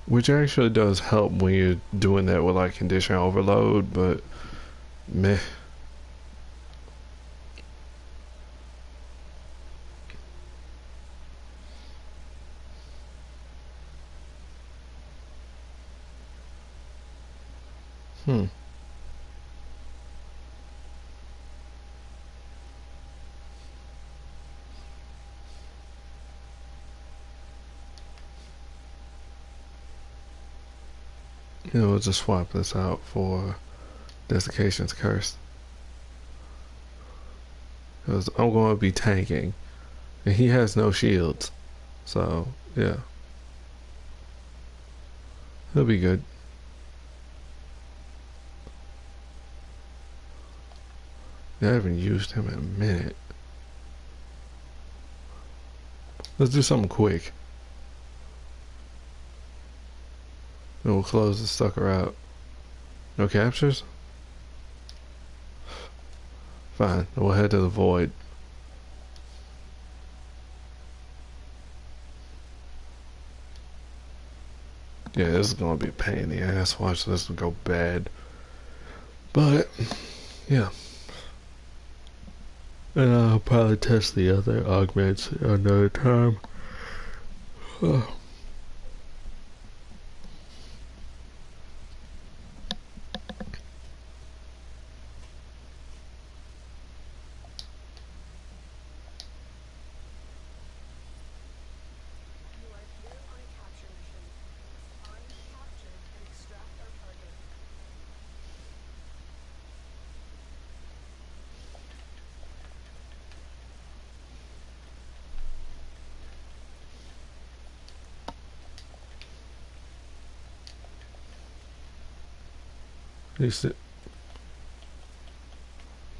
Which actually does help when you're doing that with like condition overload, but meh. Hmm. You know, we'll just swap this out for Desiccation's Curse. Because I'm going to be tanking. And he has no shields. So, yeah. He'll be good. I haven't used him in a minute. Let's do something quick. Then we'll close the sucker out. No captures? Fine. Then we'll head to the void. Yeah, this is gonna be a pain in the ass. Watch this go bad. But, yeah. And I'll probably test the other augments another time. Oh.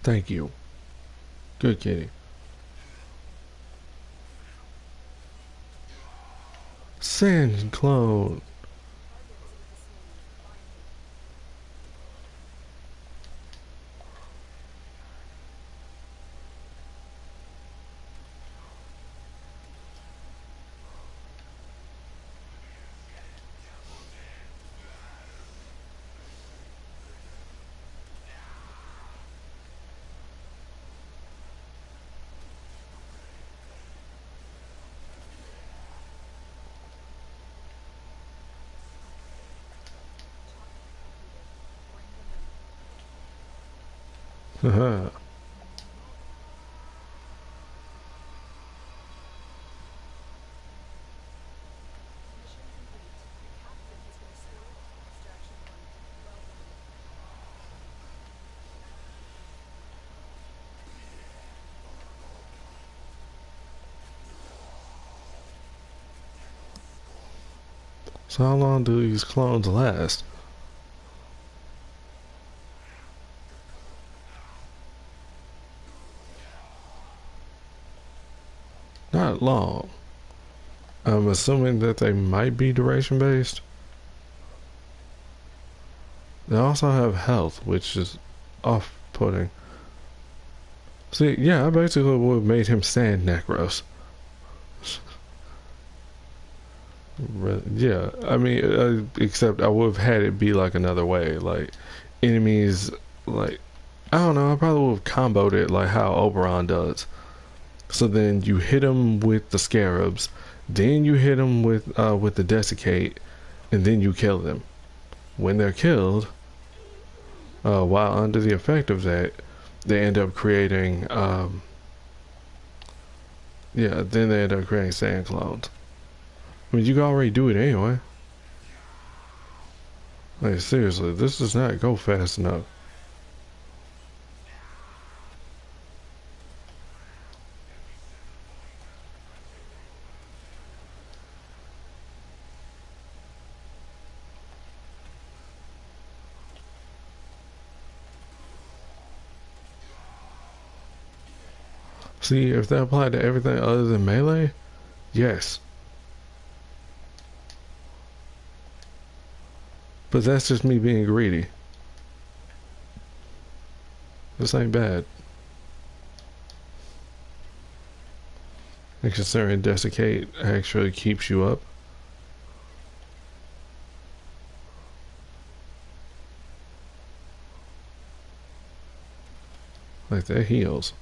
Thank you. Good kitty. Sand clone. Haha. So how long do these clones last? Not long. I'm assuming that they might be duration based. They also have health, which is off-putting. See, yeah, I basically would have made him stand Necros. Yeah, I mean, except I would have had it be like another way. Like, enemies, like, I don't know, I probably would have comboed it like how Oberon does. So then you hit him with the Scarabs, then you hit him with the Desiccate, and then you kill them. When they're killed, while under the effect of that, they end up creating, yeah, then they end up creating sand clones. I mean, you can already do it anyway. Like, seriously, this does not go fast enough. See, if that applied to everything other than melee, yes. But that's just me being greedy. This ain't bad. And considering Desiccate actually keeps you up. Like, that heals.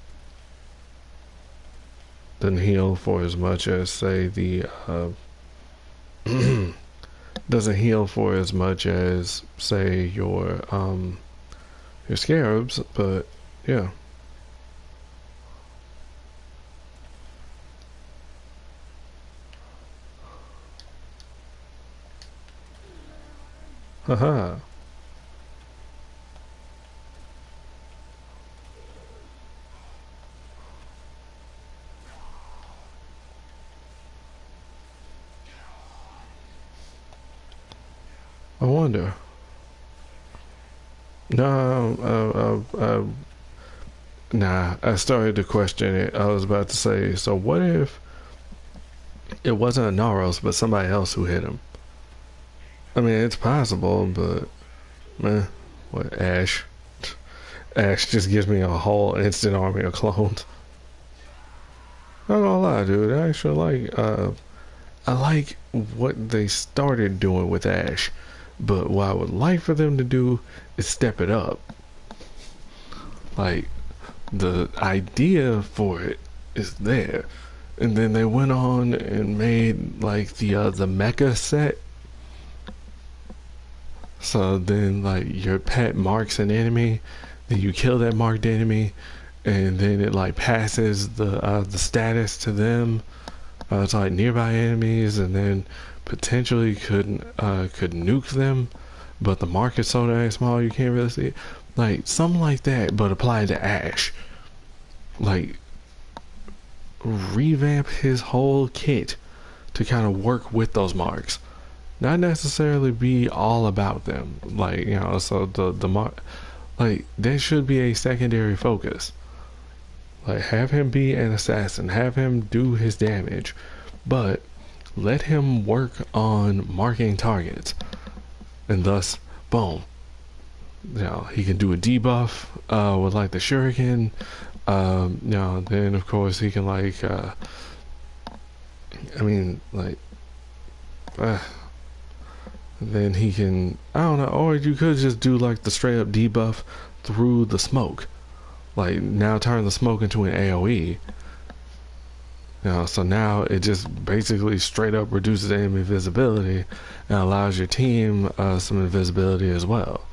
Doesn't heal for as much as, say, the, doesn't heal for as much as, say, your Scarabs, but, yeah. Haha. I wonder. No, nah, I started to question it. I was about to say, so what if it wasn't a Naros, but somebody else who hit him? I mean, it's possible, but, man, what, Ash? Ash just gives me a whole instant army of clones. Not gonna lie, dude, I actually I like what they started doing with Ash, but what I would like for them to do is step it up. Like, the idea for it is there, and then they went on and made like the mecha set. So then, like, your pet marks an enemy, then you kill that marked enemy, and then it like passes the status to them. To like nearby enemies, and then potentially could nuke them, but the mark is so dang small you can't really see it. Like something like that, but applied to Ash. Like, revamp his whole kit to kind of work with those marks, not necessarily be all about them. Like, you know, so the mark, like, that should be a secondary focus. Like, have him be an assassin, have him do his damage, but let him work on marking targets, and thus, boom. You know, he can do a debuff with like the shuriken. You know, then of course he can like, I mean, like, then he can, I don't know, or you could just do like the straight up debuff through the smoke. Like, now turn the smoke into an AoE. You know, so now it just basically straight up reduces enemy visibility and allows your team some invisibility as well.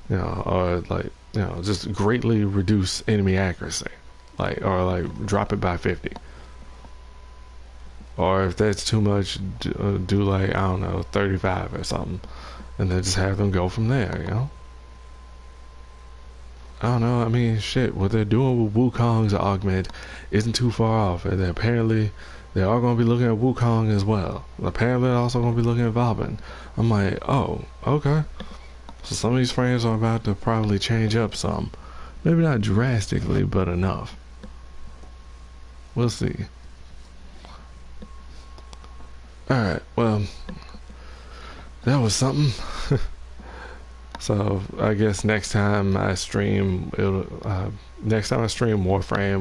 You know, or like, you know, just greatly reduce enemy accuracy. Like, or like drop it by 50. Or if that's too much, do like, I don't know, 35 or something. And then just have them go from there, you know? I don't know, I mean, shit, what they're doing with Wukong's augment isn't too far off, and apparently they are going to be looking at Wukong as well. Apparently they're also going to be looking at Vauban. I'm like, oh, okay. So some of these frames are about to probably change up some. Maybe not drastically, but enough. We'll see. Alright, well, that was something. So I guess next time I stream, Warframe,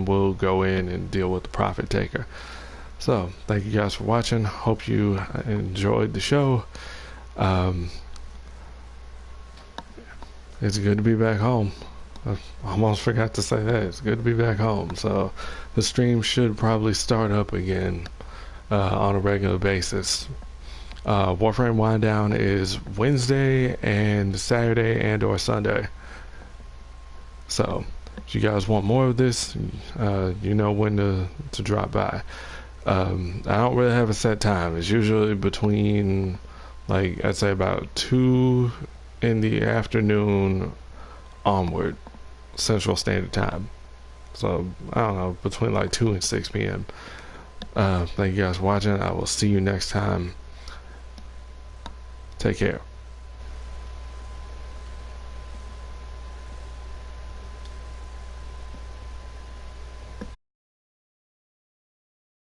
we'll go in and deal with the Profit Taker. So thank you guys for watching. Hope you enjoyed the show. It's good to be back home. I almost forgot to say that. It's good to be back home. So the stream should probably start up again on a regular basis. Warframe Wind Down is Wednesday and Saturday and or Sunday. So if you guys want more of this, you know when to drop by. I don't really have a set time. It's usually between, like, I'd say about 2 in the afternoon onward, Central Standard Time. So I don't know, between like 2 and 6 p.m. Thank you guys for watching. I will see you next time. Take care.